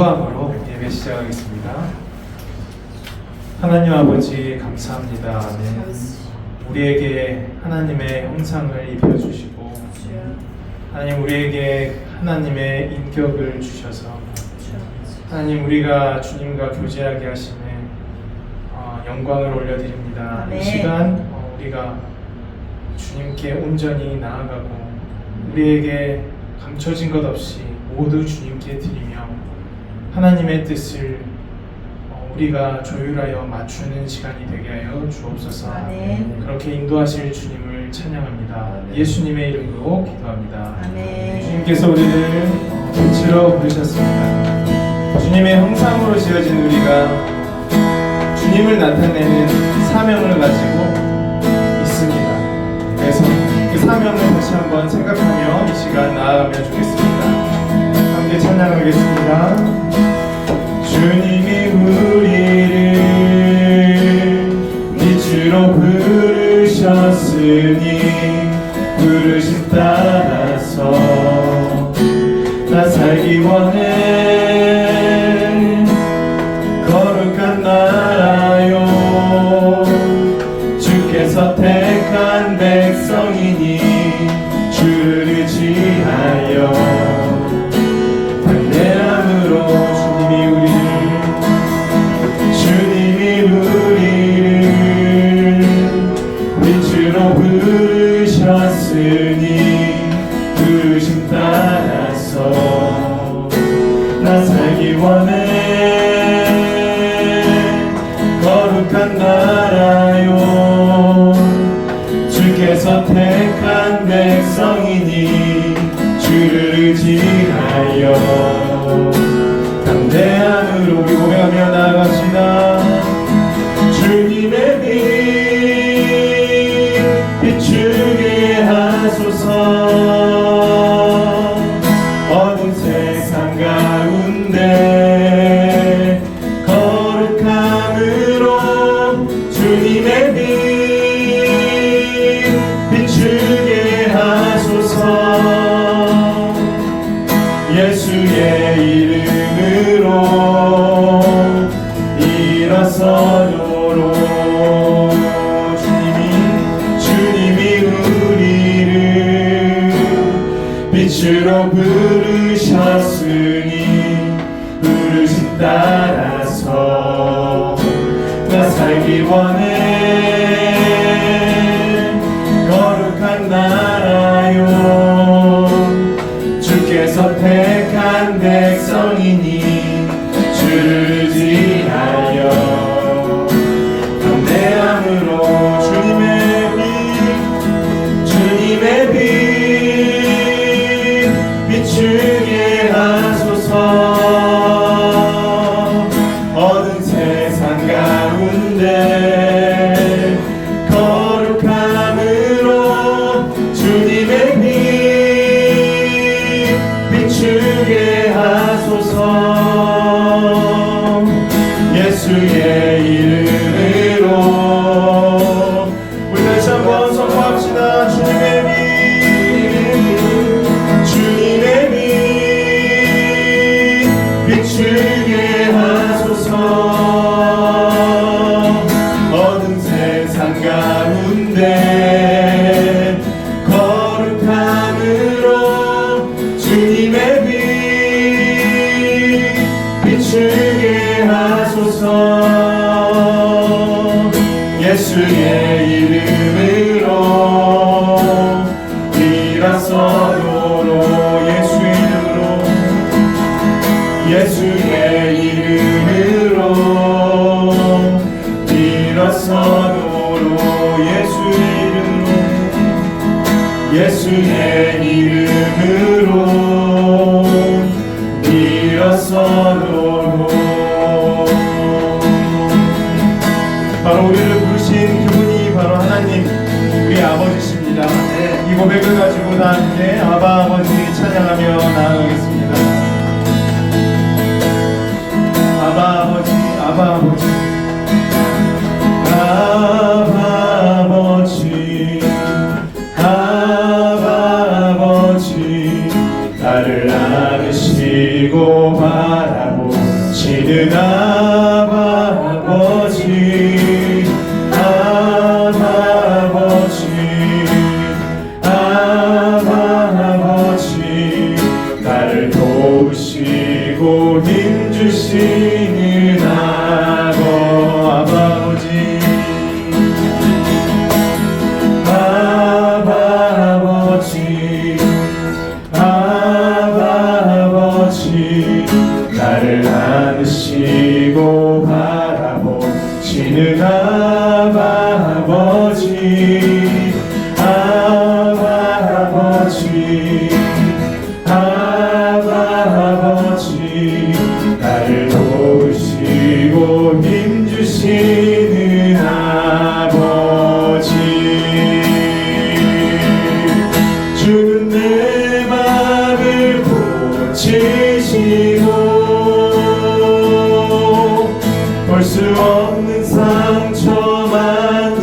기도함으로 예배 시작하겠습니다. 하나님 아버지 감사합니다. 아멘. 우리에게 하나님의 형상을 입혀주시고 하나님 우리에게 하나님의 인격을 주셔서 하나님 우리가 주님과 교제하게 하시는 영광을 올려드립니다. 이 시간 우리가 주님께 온전히 나아가고 우리에게 감춰진 것 없이 모두 주님께 드리며 하나님의 뜻을 우리가 조율하여 맞추는 시간이 되게 하여 주옵소서. 아멘. 그렇게 인도하실 주님을 찬양합니다. 아멘. 예수님의 이름으로 기도합니다. 아멘. 주님께서 우리를 빛으로 부르셨습니다. 주님의 형상으로 지어진 우리가 주님을 나타내는 사명을 가지고 있습니다. 그래서 그 사명을 다시 한번 생각하며 이 시간 나아가면 좋겠습니다. 함께 찬양하겠습니다. 주님이 우리를 빛으로 부르셨으니 부르심 따라서 나 살기 원해. 거룩한 나라요 주께서 택한 백성이니 주를 의지하여 담대함으로 주님이 우리를 빛으로 부르셨으니 부르심 따라서 나 살기 원해. 거룩한 나라요 주께서 택한 백성이니 주를 의지하여 담대함으로 고백하며 나아갑시다. 주님의 빛 비추게 하소서. 어두운 세상 가운데 거룩함으로 주님의 빛 비추게 하소서. 예수의 이름으로 일어서도록 주님이 우리를 빛으로 부르셨으니 부르심 따라서 나 살기 원해. 거룩한 나라요 주께서 택한 백성이니 주를 의지하여 담대함으로 주님의 빛 비추게 하소서. 어두운 세상 가운데 거룩함으로 주님의 빛 비추게 하소서. 예수의 이름으로 우리 다시 한번 선포합시다. 주님의 빛 비추게 하소서. 어두운 세상 가운데 거룩함으로 주님의 빛 비추게 하소서. 예수의 이름으로 일어서도록 예수의 이름으로 일어서도록 예수의 이름으로 일어서도록. 바로 우리를 부르신 그분이 바로 하나님 우리 아버지십니다. 이 고백을 가지고 다 함께 아바 아버지 찬양하며 나아가겠습니다. 아바 아버지 아바 아버지 아바 아버지 아바 아버지 나를 안으시고 바라보고 지는 아바 아버지 아바 아버지 아바 아버지 나를 도우시고 힘주시는 아바 아버지 아바 아버지 아바 아버지 나를 안으시고 바라보시는 아바 아버지 아바 아버지 아바 아버지 나를 도우시고 힘주시는 아버지 주는 내 맘을 고치시고 볼 수 없는 상처 만지시네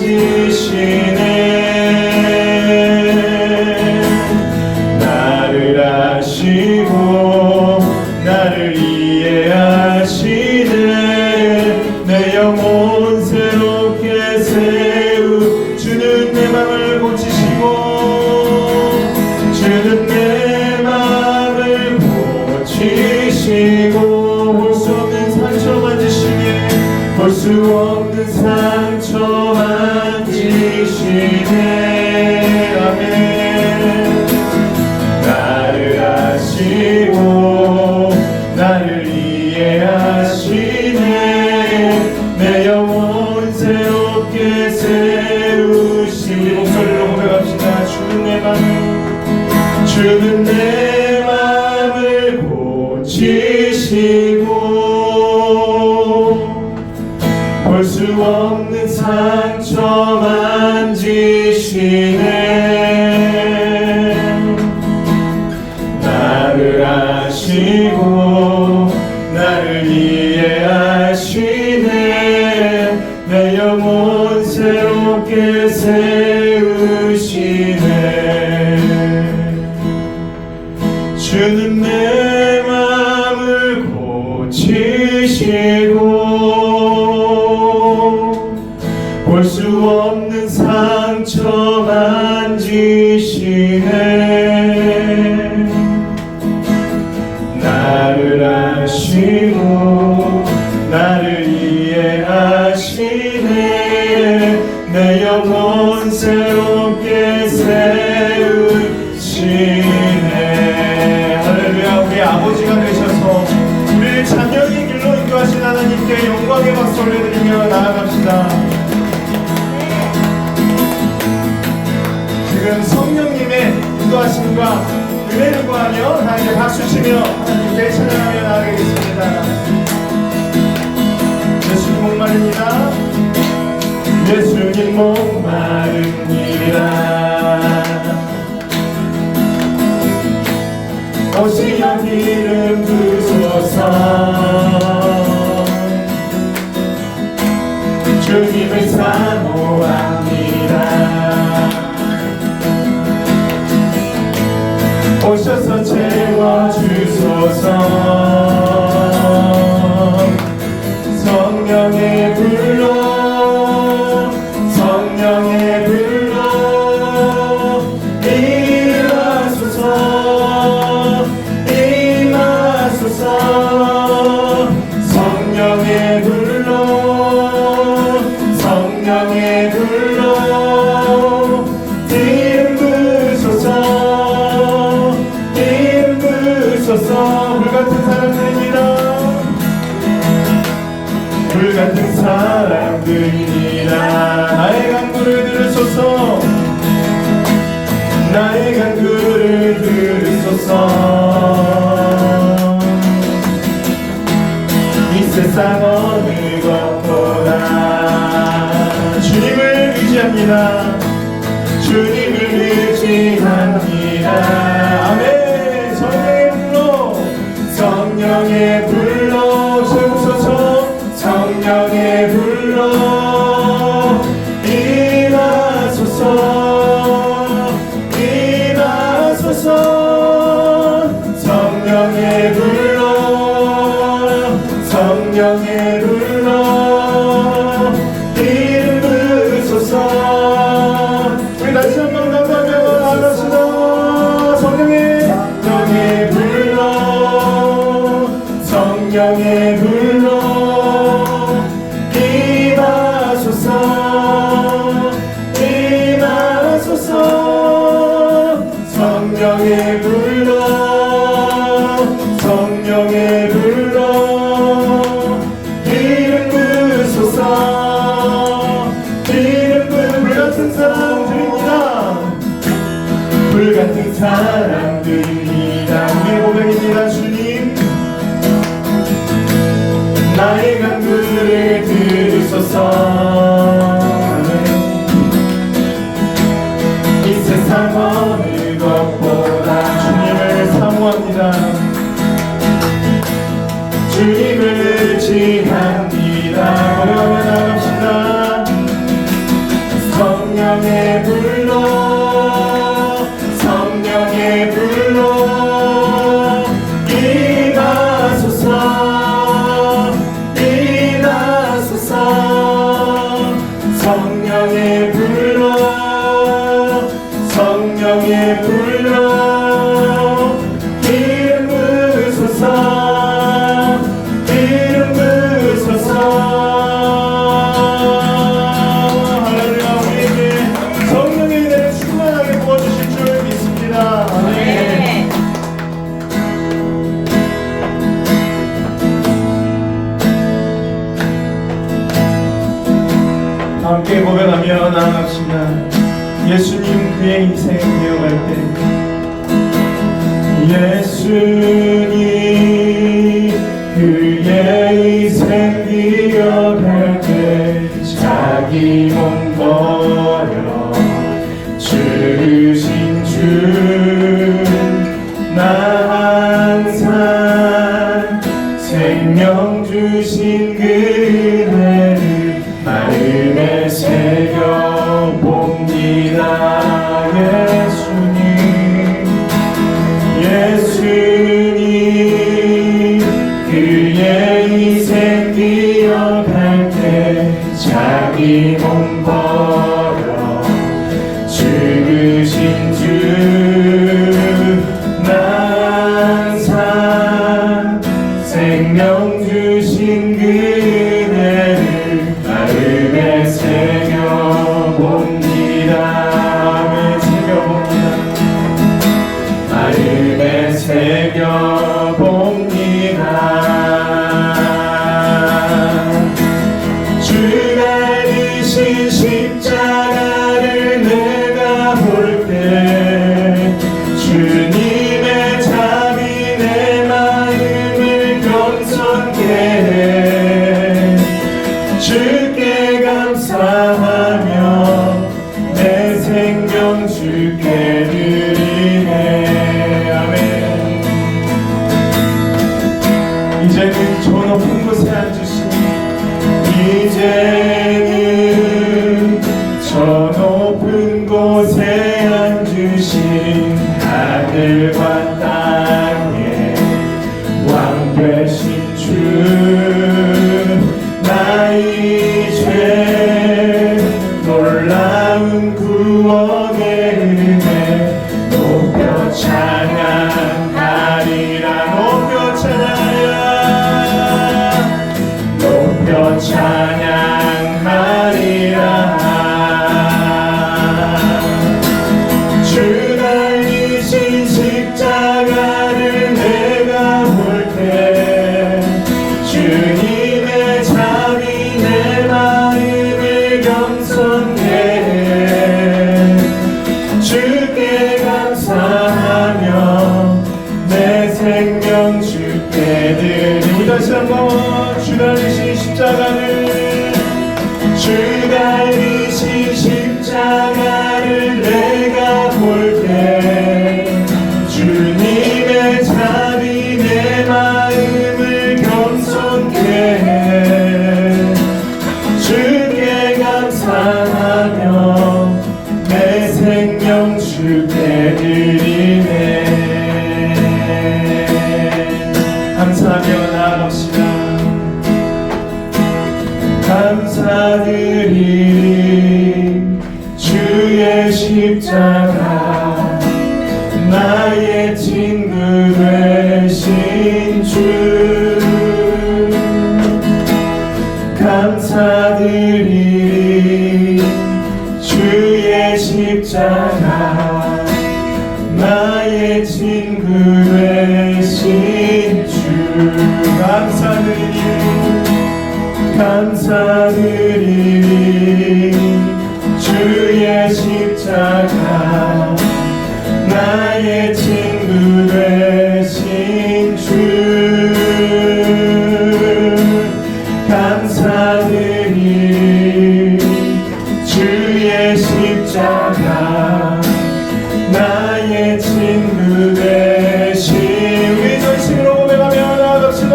나를 아시고 나를 이해하시네 내 영혼 새롭게 세우 주는 내 맘을 고치시고 주는 내 맘을 고치시고 볼 수 없는 상처 만지시네 볼 수 없는 상처 만지시네 아멘 나를 아시고 나를 이해하시네 내 영혼 새롭게 세우시니 목소리로 고백합시다 주는 내 맘을 고치시고 볼 수 없는 상처 만지시네 나를 아시고 나를 이해하시네 내 영혼 새롭게 세우시네 주는 내 맘을 고치시고 볼 수 없는 상처 만지시네 나를 아시고 나를 이해하시네 내 영혼 새롭게 세우시네 할렐루야 우리 아버지가 되셔서 우리를 자녀의 길로 인도하신 하나님께 영광의 박수 올려드리며 나아갑시다 지금 성령님의 인도하심과 은혜를 구하며 다 이제 박수 치며 하나님께 찬양하며 나아가겠습니다 예수님 목마릅니다 예수님 목마릅니다 오시여 기름 부소서 주님을 사모합니다 오셔서 채워주소서 성령의 불로 성령의 불로 임하소서 임하소서 성령의 불로 성령의 불로 임부소서 임부소서 불같은 사람들입니다 불같은 사람들이라 나의 간구를 들으소서 나의 간구를 들으소서 이 세상 어느 것보다 주님을 의지합니다 주님을 의지합니다 아멘 성령의 불로 채우소서 성령의 불로 임하소서 임하소서 성령의 불로 성령의 불러 이름 부르소서. 우리 다시 한번 감사하며 나갑시다. 성령의 불러 성령의 불러 임하소서 임하소서. 성령의 불러 성령의 불러 이름 부르소서. 이름 불같은 사람들입니다. 불같은 사람들입니다. 우리의 고백입니다. 주님 나의 간구를 들으소서. 이 세상 어느 것보다 주님을 사모합니다. 주님을 의지합니다. 걸어가 나갑시다. 성령의 불러 성령의 불러 임하소서 임하소서. 성령의 불러 성령의 불러 이름 부르소서 이름 부르소서. 할렐루야. 우리에게 성령의 은혜를 충만하게 부어주실 줄 믿습니다. 아멘. 함께 고백하며 나아갑시다. 예수님 그의 인생 되어갈 때 예수님 그의 인생 되어갈 때 자기 몸 버려 주신 주 나 항상 생명 주신 그 은혜를 마음에 새겨봅니다. 예수님 그의 인생 뛰어갈 때 자기 몸 버려 죽으신 주 나 항상 생명 주신 그 은혜를 마음에 새겨봅니다. 마음에 새겨봅니다. 주가 지신 십자가를 내가 볼 때 주님의 잠이 내 마음을 겸손케 해. 주께 감사하며 내 생명 주께 드리네. 아멘. 이제는 저 높은 곳에 앉으신 이제는 저 높은 곳에 앉으신 하늘과 땅의 왕 되신 주 나의 죄 놀라운 구원의 은혜 높여 찬양하리라. 높여 찬양하리라. 주 달리신 십자가를 내가 볼 때 주님의 잠이 내 마음을 겸손케 해. 주께 감사하며 내 생명 주께 드리리. 다시 한번 주 달리신 십자가를 내가 볼 때 주님의 잠이 내 마음을 겸손케 해. 주께 감사하며 내 생명 주께 드리네. 감사하며 나아갑시다. 감사드리리. 주의 십자가 나의 친구 되신 주 감사드리리. 주의 십자가 나의 친구 되신 주 감사드리리. 감사드리리. 주의 십자가 나의 친구 되신 주 감사드리리. 주의 십자가 나의 친구 되신 우리 전심으로 고백하며 나아갑시다.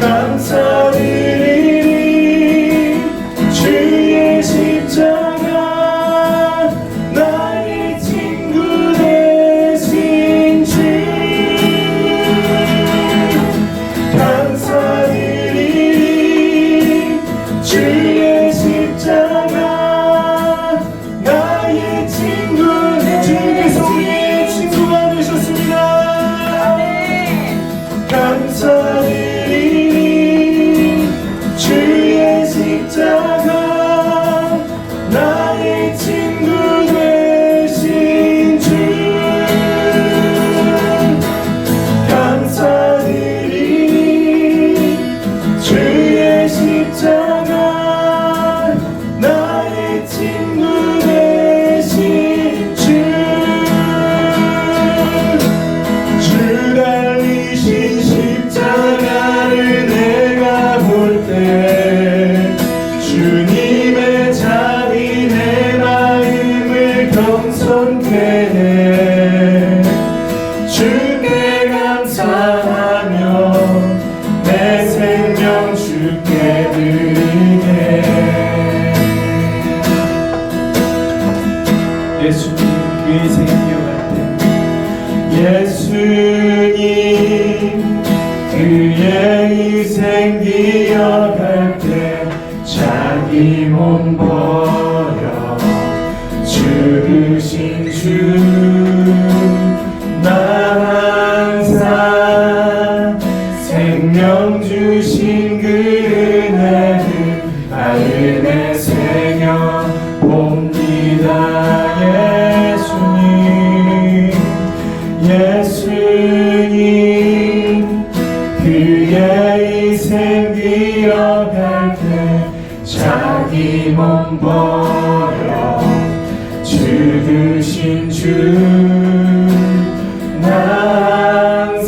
감사드리리. 주의 십자가 나의 친구 되신 주 감사드리리. 주의 십자가 나의 친구 주님께서 우리의 친구가 되셨습니다. 감사드리리. 주의 십자가 나의 친구 되신 주 감사드리리. 주의 십자가 나의 친구 되신 주 달리신 십자가를 내가 볼 때 주님의 자비 내 마음을 겸손케 해. 주께 감사하며 내 생명 주께 드리네. 예수님 그의 생명할 때 예수님 그의 희생 기억할 때 자기 몸 버려 죽으신 주 나 항상 생명 주신 그 은혜를 마음에 새겨 봅니다. 예수님 그의 희생 기억할 때 자기 몸 버려 죽으신 주 나 항상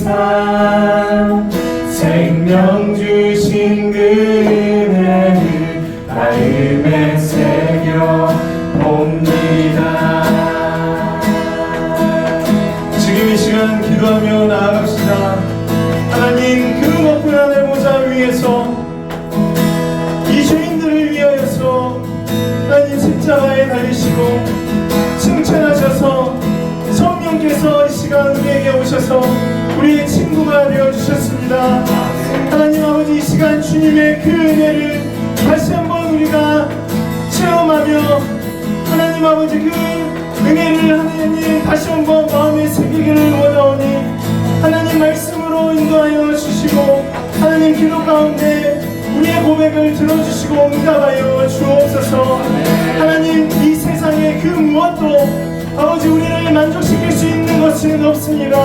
생명 주신 그 은혜를 마음에 새겨 봅니다. 지금 이 시간 기도하며 나아갑시다. 하나님 그 높은 하늘 보좌 위에서 이 죄인들을 위하여서 하나님 십자가에 달리시고 승천하셔서 성령께서 이 시간 우리에게 오셔서 우리의 친구가 되어주셨습니다. 하나님 아버지 이 시간 주님의 그 은혜를 다시 한번 우리가 체험하며 하나님 아버지 그 은혜를 하나님 다시 한번 마음에 새기기를 원하오니 하나님 말씀으로 인도하여 주시고 하나님 기도 가운데 우리의 고백을 들어주시고 응답하여 주옵소서. 하나님 이 세상에 그 무엇도 아버지 우리를 만족시킬 수 있는 것은 없습니다.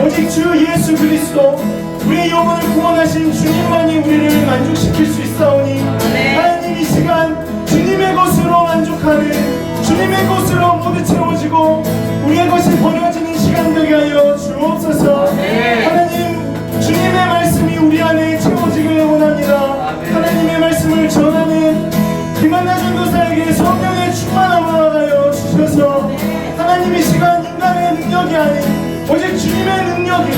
오직 주 예수 그리스도 우리 영혼을 구원하신 주님만이 우리를 만족시킬 수 있사오니 하나님 이 시간 주님의 것으로 만족하는 주님의 것으로 모두 채워지고 우리의 것이 버려지는 시간 되게 하여 주옵소서. 하나님 주님의 말씀이 우리 안에 채워지길 원합니다. 하나님의 말씀을 전하는 김한나 전도사에게 성령의 충만함을 하여 주셔서 하나님 이 시간 인간의 능력이 아닌 오직 주님의 능력이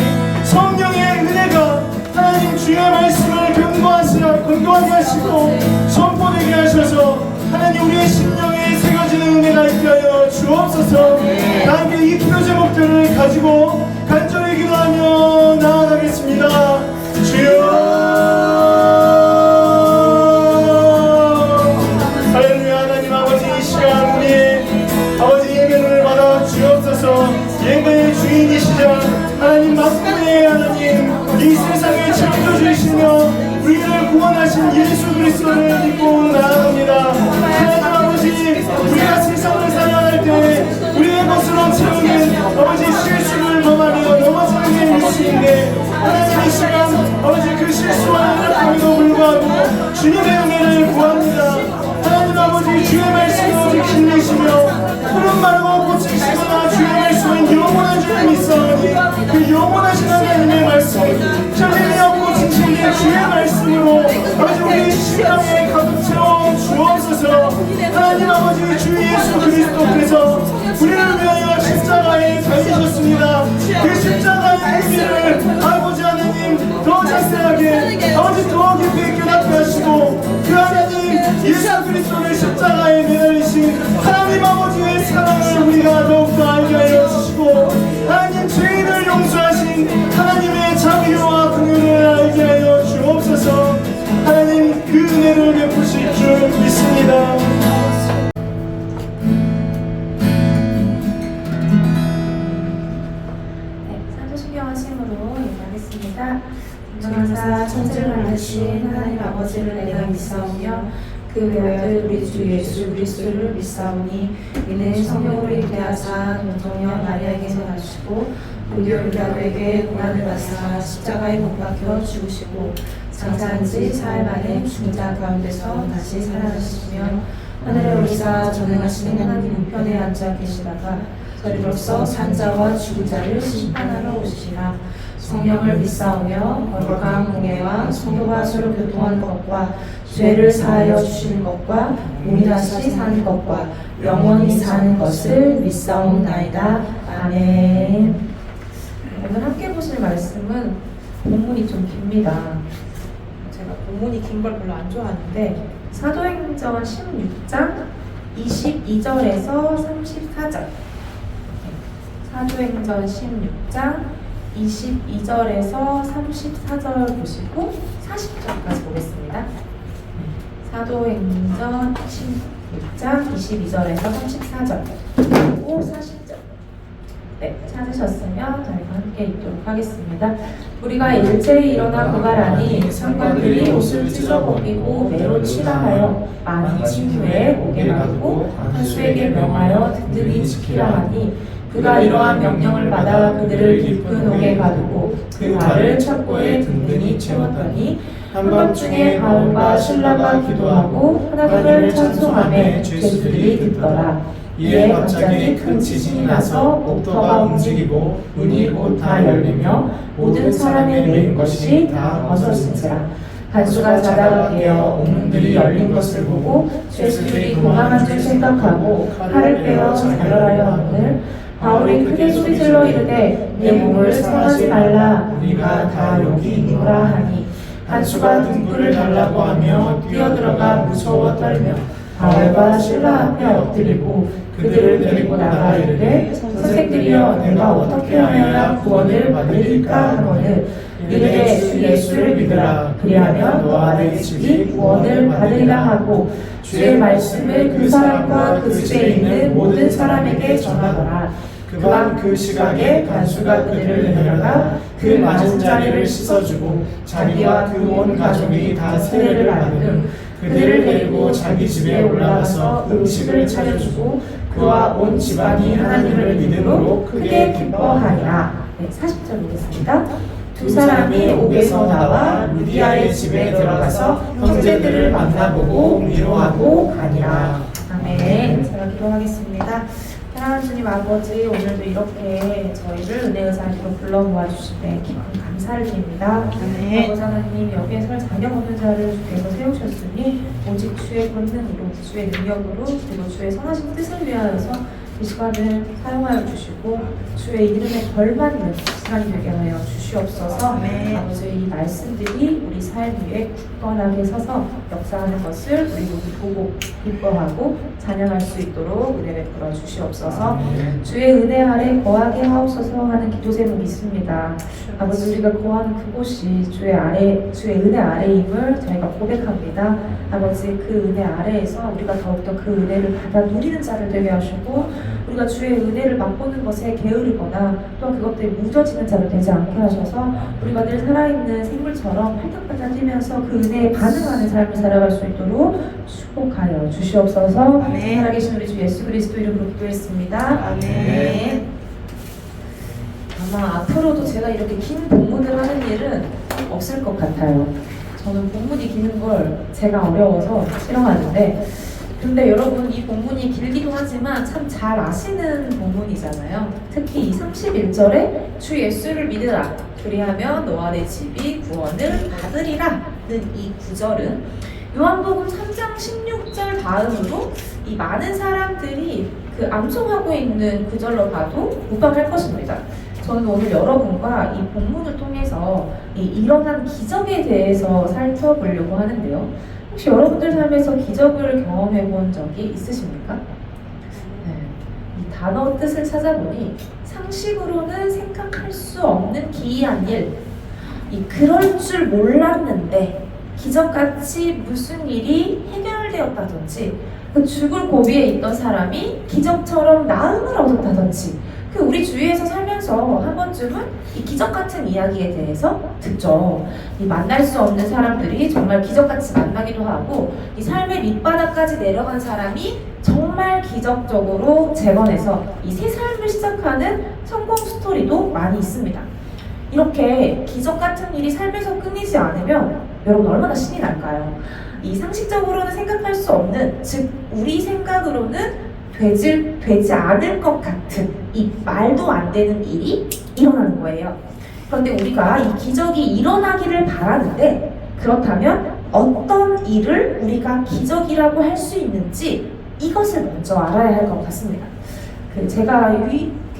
성령의 은혜가 하나님 주의 말씀을 견고하게 하시고 선포되게 하셔서 하나님 우리의 심령에 새겨지는 은혜가 있게 하여 주옵소서. 다 함께 이 기도 제목들을 가지고 간절히 기도하며 나아가겠습니다. 주여 살아계시며 우리를 구원하신 예수 그리스도를 믿고 나아갑니다. 하나님 아버지, 우리가 세상을 살아갈 때 우리의 것으로 채우는 아버지 실수를 범하며 넘어지는 게 일수인데, 하나님 이 시간 아버지 그 실수와 연약함에도 불구하고 주님의 은혜를 구합니다. 하나님 아버지, 주의 말씀으로 지키시며 푸른 마르고 고치시거나 주의 말씀은 영원한 줄을 믿사오니 그 영원하신 하나님의 말씀, chân 없고 진실된 주의 말씀으로 아버지 우리 심령에 가득 채워 주옵소서. 하나님 아버지, 주 예수 그리스도께서 우리를 위하여 십자가에 달리셨습니다. 그 십자가의 의미를 아버지 하나님 더 자세하게 아버지 더 깊이 깨닫게 하시고, 그 하나님 예수 그리스도를 십자가에 매달리신 하나님 아버지의 사랑을 우리가 더욱더 알게 하여 주시고, 하나님 죄인을 용서하신 하나님의 자비와 긍휼을 알게 하여 주옵소서. 하나님 그 은혜를 베푸실 줄 믿습니다. 사도신경 하심으로 인하겠습니다. 전능하사 천지를 만드신 하나님 아버지를 내가 믿사오며 그 외아들 우리 주 예수 그리스도를 믿사오니 이는 성령으로 잉태하사 동정녀 마리아에게서 나시고 본디오 빌라도에게 고난을 받사 십자가에 못 박혀 죽으시고 장사한 지 사흘 만에 죽은 자 가운데서 다시 살아나시며 하늘에 오르사 전능하신 하나님 우편에 앉아 계시다가 저리로서 산자와 죽은 자를 심판하러 오시리라. 성령을 믿사오며 거룩한 공예와 성도가 서로 교통하는 것과 죄를 사하여 주시는 것과 몸이 다시 사는 것과 영원히 사는 것을 믿사옵나이다. 아멘. 오늘 함께 보실 말씀은 본문이 좀 깁니다. 제가 본문이 긴 걸 별로 안 좋아하는데 사도행전 16장 22절에서 34절, 사도행전 16장 22절에서 34절 보시고 40절까지 보겠습니다. 사도행전 16장 22절에서 34절 그리고 40절. 네, 찾으셨으면 저희가 함께 읽도록 하겠습니다. 우리가 일제히 일어나 고발하니 상관들이 옷을 찢어 벗기고 매로 치라하여 많이 친 후에 옥에 놔두고 한수에게 명하여 든든히 지키라 하니 그가 이러한 명령을 받아 그들을 깊은 옥에 가두고 그 발을 첩고에 든든히 채웠더니 한밤중에 바울과 실라가 기도하고 하나님을 찬송하며 죄수들이 듣더라. 이에 갑자기 큰 지진이 나서 옥터가 움직이고 문이 곧 다 열리며 모든 사람의 매인 것이 다 벗어진지라. 간수가 자다가 깨어 옥문들이 열린 것을 보고 죄수들이 도망한 줄 생각하고 칼을 빼어 자결하려 하거늘 바울이 크게 소리질러 이르되 내 몸을 상하지 말라, 우리가 다 여기 있노라 하니 간수가 등불을 달라고 하며 뛰어들어가 무서워 떨며 바울과 실라 앞에 엎드리고 그들을 데리고 나가 이르되 선생들이여 내가 어떻게 하여야 구원을 받으리까 하거늘 이르되 주 예수를 믿으라. 그리하면 너와 내 집이 구원을 받으리라 하고 주의 말씀을 그 사람과 그 집에 있는 모든 사람에게 전하더라. 그만 그 시각에 간수가 그들을 데려가 그 맞은 자리를 씻어주고 자기와 그 온 가족이 다 세례를 받은 그들을 데리고 자기 집에 올라가서 음식을 차려주고 그와 온 집안이 하나님을 믿음으로 크게 기뻐하니라. 네, 40절 보겠습니다. 두 사람이 옥에서 나와 루디아의 집에 들어가서 형제들을 만나보고 위로하고 가니라. 아멘. 제가 기도하겠습니다. 사랑하는 주님 아버지, 오늘도 이렇게 저희를 은혜의 자리로 불러 모아주시네 깊은 감사를 드립니다. 아버지 하나님, 여기에 설 자격 없는 자를 주께서 세우셨으니 오직 주의 권능으로, 주의 능력으로, 그리고 주의 선하신 뜻을 위하여서 이 시간을 사용하여 주시고 주의 이름에 걸맞는 시간이 되게 하여 주시옵소서. 아버지, 이 말씀들이 우리 삶 위에 굳건하게 서서 역사하는 것을 우리 모두 보고 기뻐하고 찬양할 수 있도록 은혜 베풀어 주시옵소서. 주의 은혜 아래 거하게 하옵소서 하는 기도 제목이 있습니다. 아버지, 우리가 거하는 그곳이 주의 은혜 아래임을 저희가 고백합니다. 아버지, 그 은혜 아래에서 우리가 더욱더 그 은혜를 받아 누리는 자를 되게 하시고 우리 우리가 주의 은혜를 맛보는 것에 게으르거나 또한 그것들이 무뎌지는 자로 되지 않게 하셔서 우리가 늘 살아있는 생물처럼 팔딱팔딱 뛰면서 그 은혜에 반응하는 삶을 살아갈 수 있도록 축복하여 주시옵소서. 아멘. 살아계신 우리 주 예수 그리스도 이름으로 기도했습니다. 아멘. 아마 앞으로도 제가 이렇게 긴 본문을 하는 일은 없을 것 같아요. 저는 본문이 기는 걸 제가 어려워서 싫어하는데, 근데 여러분 이 본문이 길기도 하지만 참 잘 아시는 본문이잖아요. 특히 이 31절에 주 예수를 믿으라 그리하면 너와 내 집이 구원을 받으리라는 이 구절은 요한복음 3장 16절 다음으로 이 많은 사람들이 그 암송하고 있는 구절로 봐도 무방할 것입니다. 저는 오늘 여러분과 이 본문을 통해서 이 일어난 기적에 대해서 살펴보려고 하는데요. 혹시 여러분들 삶에서 기적을 경험해 본 적이 있으십니까? 네. 이 단어 뜻을 찾아보니 상식으로는 생각할 수 없는 기이한 일, 그럴 줄 몰랐는데 기적같이 무슨 일이 해결되었다든지, 그 죽을 고비에 있던 사람이 기적처럼 나음을 얻었다든지, 그 우리 주위에서 살면서 한 번쯤은 이 기적 같은 이야기에 대해서 듣죠. 이 만날 수 없는 사람들이 정말 기적같이 만나기도 하고, 이 삶의 밑바닥까지 내려간 사람이 정말 기적적으로 재건해서 이 새 삶을 시작하는 성공 스토리도 많이 있습니다. 이렇게 기적 같은 일이 삶에서 끊이지 않으면 여러분 얼마나 신이 날까요? 이 상식적으로는 생각할 수 없는, 즉 우리 생각으로는 되지 않을 것 같은 이 말도 안 되는 일이 일어나는 거예요. 그런데 우리가 이 기적이 일어나기를 바라는데, 그렇다면 어떤 일을 우리가 기적이라고 할 수 있는지 이것을 먼저 알아야 할 것 같습니다. 제가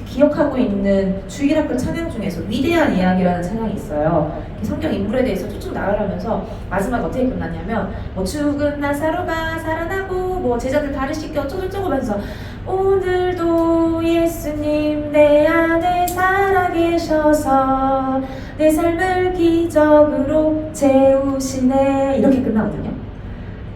기억하고 있는 주일학교 찬양 중에서 위대한 이야기라는 찬양이 있어요. 성경 인물에 대해서 쭉쭉 나열하면서 마지막 어떻게 끝났냐면 뭐 죽은 나사로가 살아나고 뭐 제자들 다리 씻겨 어쩌고저쩌고 하면서 오늘도 예수님 내 안에 살아계셔서 내 삶을 기적으로 채우시네, 이렇게 끝나거든요.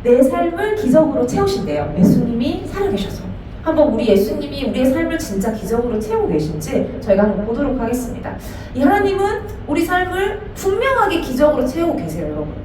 내 삶을 기적으로 채우신대요. 예수님이 살아계셔서. 한번 우리 예수님이 우리의 삶을 진짜 기적으로 채우고 계신지 저희가 한번 보도록 하겠습니다. 이 하나님은 우리 삶을 분명하게 기적으로 채우고 계세요, 여러분.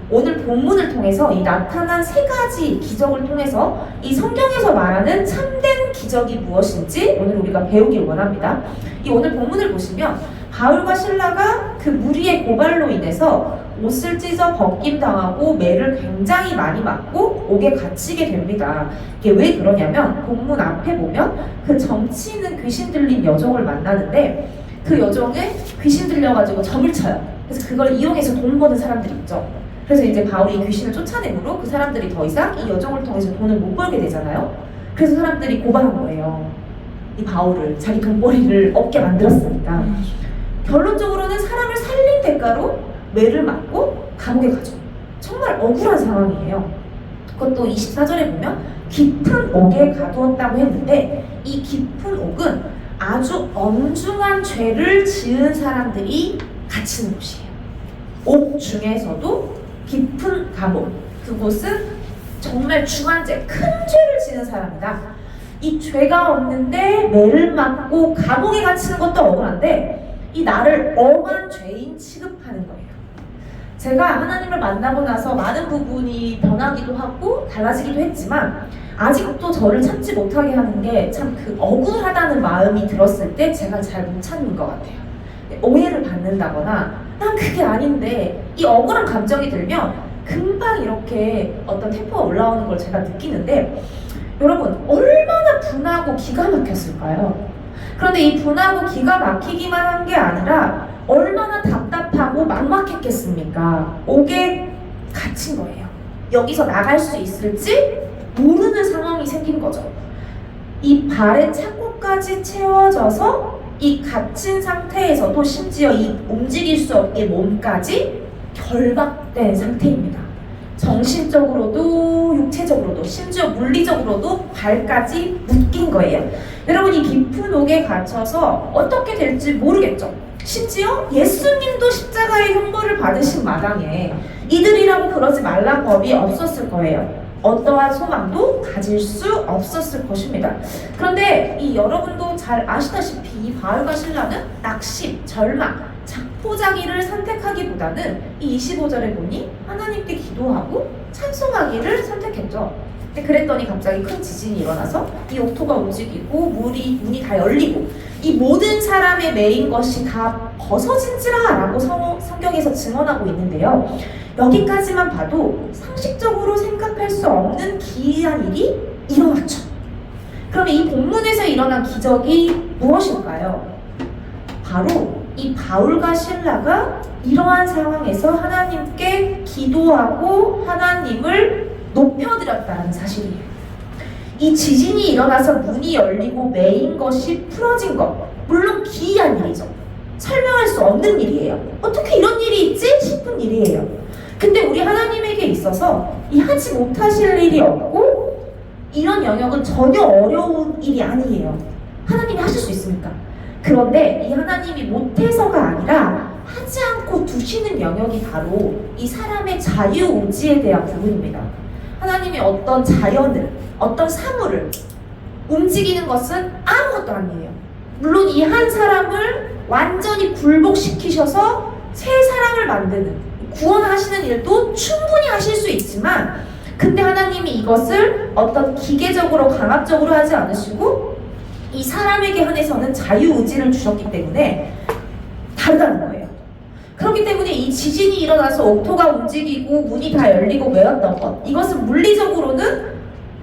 오늘 본문을 통해서 이 나타난 세 가지 기적을 통해서 이 성경에서 말하는 참된 기적이 무엇인지 오늘 우리가 배우길 원합니다. 이 오늘 본문을 보시면 바울과 실라가 그 무리의 고발로 인해서 옷을 찢어 벗김당하고 매를 굉장히 많이 맞고 옥에 갇히게 됩니다. 이게 왜 그러냐면 본문 앞에 보면 그 점치는 귀신 들린 여종을 만나는데, 그 여종에 귀신 들려가지고 점을 쳐요. 그래서 그걸 이용해서 돈 버는 사람들이 있죠. 그래서 이제 바울이 이 귀신을 쫓아내므로 그 사람들이 더 이상 이 여종을 통해서 돈을 못 벌게 되잖아요. 그래서 사람들이 고발한 거예요. 이 바울을 자기 돈벌이를 없게 만들었으니까. 결론적으로는 사람을 살린 대가로 매를 맞고 감옥에 가죠. 정말 억울한 상황이에요. 그것도 24절에 보면 깊은 옥에 가두었다고 했는데, 이 깊은 옥은 아주 엄중한 죄를 지은 사람들이 갇히는 곳이에요. 옥 중에서도 깊은 감옥, 그곳은 정말 중한죄, 큰 죄를 지은 사람이다. 이 죄가 없는데 매를 맞고 감옥에 갇히는 것도 억울한데 이 나를 엄한 죄인 취급하는 거예요. 제가 하나님을 만나고 나서 많은 부분이 변하기도 하고 달라지기도 했지만, 아직도 저를 참지 못하게 하는 게 참 그 억울하다는 마음이 들었을 때 제가 잘 못 참는 것 같아요. 오해를 받는다거나 난 그게 아닌데, 이 억울한 감정이 들면 금방 이렇게 어떤 템포가 올라오는 걸 제가 느끼는데, 여러분 얼마나 분하고 기가 막혔을까요? 그런데 이 분하고 기가 막히기만 한 게 아니라 얼마나 답답하고 막막했겠습니까? 옥에 갇힌 거예요. 여기서 나갈 수 있을지 모르는 상황이 생긴 거죠. 이 발의 착고까지 채워져서 이 갇힌 상태에서도 심지어 이 움직일 수 없게 몸까지 결박된 상태입니다. 정신적으로도 육체적으로도 심지어 물리적으로도 발까지 묶인 거예요. 여러분 이 깊은 옥에 갇혀서 어떻게 될지 모르겠죠. 심지어 예수님도 십자가의 형벌을 받으신 마당에 이들이라고 그러지 말란 법이 없었을 거예요. 어떠한 소망도 가질 수 없었을 것입니다. 그런데 이 여러분도 잘 아시다시피 이 바울과 신라는 낙심, 절망, 자포자기를 선택하기보다는 이 25절에 보니 하나님께 기도하고 찬송하기를 선택했죠. 근데 그랬더니 갑자기 큰 지진이 일어나서 이 옥토가 움직이고 문이 다 열리고 이 모든 사람의 매인 것이 다 벗어진지라 라고 성경에서 증언하고 있는데요. 여기까지만 봐도 상식적으로 생각할 수 없는 기이한 일이 일어났죠. 그럼 이 본문에서 일어난 기적이 무엇일까요? 바로 이 바울과 신라가 이러한 상황에서 하나님께 기도하고 하나님을 높여드렸다는 사실이에요. 이 지진이 일어나서 문이 열리고 매인 것이 풀어진 것, 물론 기이한 일이죠. 설명할 수 없는 일이에요. 어떻게 이런 일이 있지? 싶은 일이에요. 근데 우리 하나님에게 있어서 이 하지 못하실 일이 없고 이런 영역은 전혀 어려운 일이 아니에요. 하나님이 하실 수 있습니까? 그런데 이 하나님이 못해서가 아니라 하지 않고 두시는 영역이 바로 이 사람의 자유의지에 대한 부분입니다. 하나님이 어떤 자연을, 어떤 사물을 움직이는 것은 아무것도 아니에요. 물론 이 한 사람을 완전히 굴복시키셔서 새 사람을 만드는, 구원하시는 일도 충분히 하실 수 있지만, 근데 하나님이 이것을 어떤 기계적으로 강압적으로 하지 않으시고 이 사람에게 한해서는 자유의지를 주셨기 때문에 다르다는 거예요. 그렇기 때문에 이 지진이 일어나서 옥토가 움직이고 문이 다 열리고 매였던 것, 이것은 물리적으로는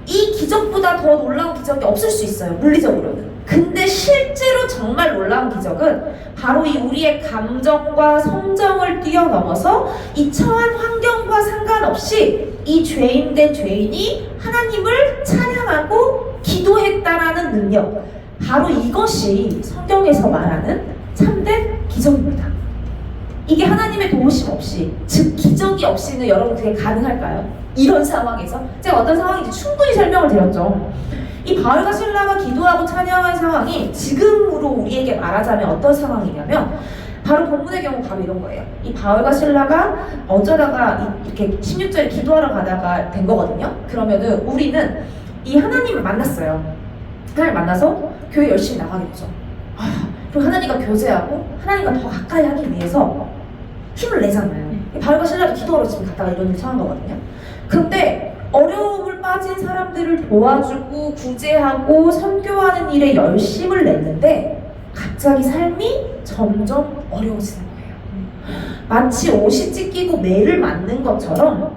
이 기적보다 더 놀라운 기적이 없을 수 있어요. 물리적으로는. 근데 실제로 정말 놀라운 기적은 바로 이 우리의 감정과 성정을 뛰어넘어서 이 처한 환경과 상관없이 이 죄인된 죄인이 하나님을 찬양하고 기도했다라는 능력, 바로 이것이 성경에서 말하는 참된 기적입니다. 이게 하나님의 도우심 없이, 즉 기적이 없이는 여러분 그게 가능할까요? 이런 상황에서 제가 어떤 상황인지 충분히 설명을 드렸죠. 이 바울과 신라가 기도하고 찬양한 상황이 지금으로 우리에게 말하자면 어떤 상황이냐면 바로 본문의 경우 바로 이런 거예요. 이 바울과 신라가 어쩌다가 이렇게 16절에 기도하러 가다가 된 거거든요. 그러면은 우리는 이 하나님을 만났어요. 하나님을 만나서 교회 열심히 나가게 되죠. 그리고 하나님과 교제하고 하나님과 더 가까이 하기 위해서 힘을 내잖아요. 바울과 신라도 기도하러 지금 갔다가 이런 일 처한 거거든요. 근데 어려움을 빠진 사람들을 도와주고 구제하고 선교하는 일에 열심을 냈는데 갑자기 삶이 점점 어려워지는 거예요. 마치 옷이 찢기고 매를 맞는 것처럼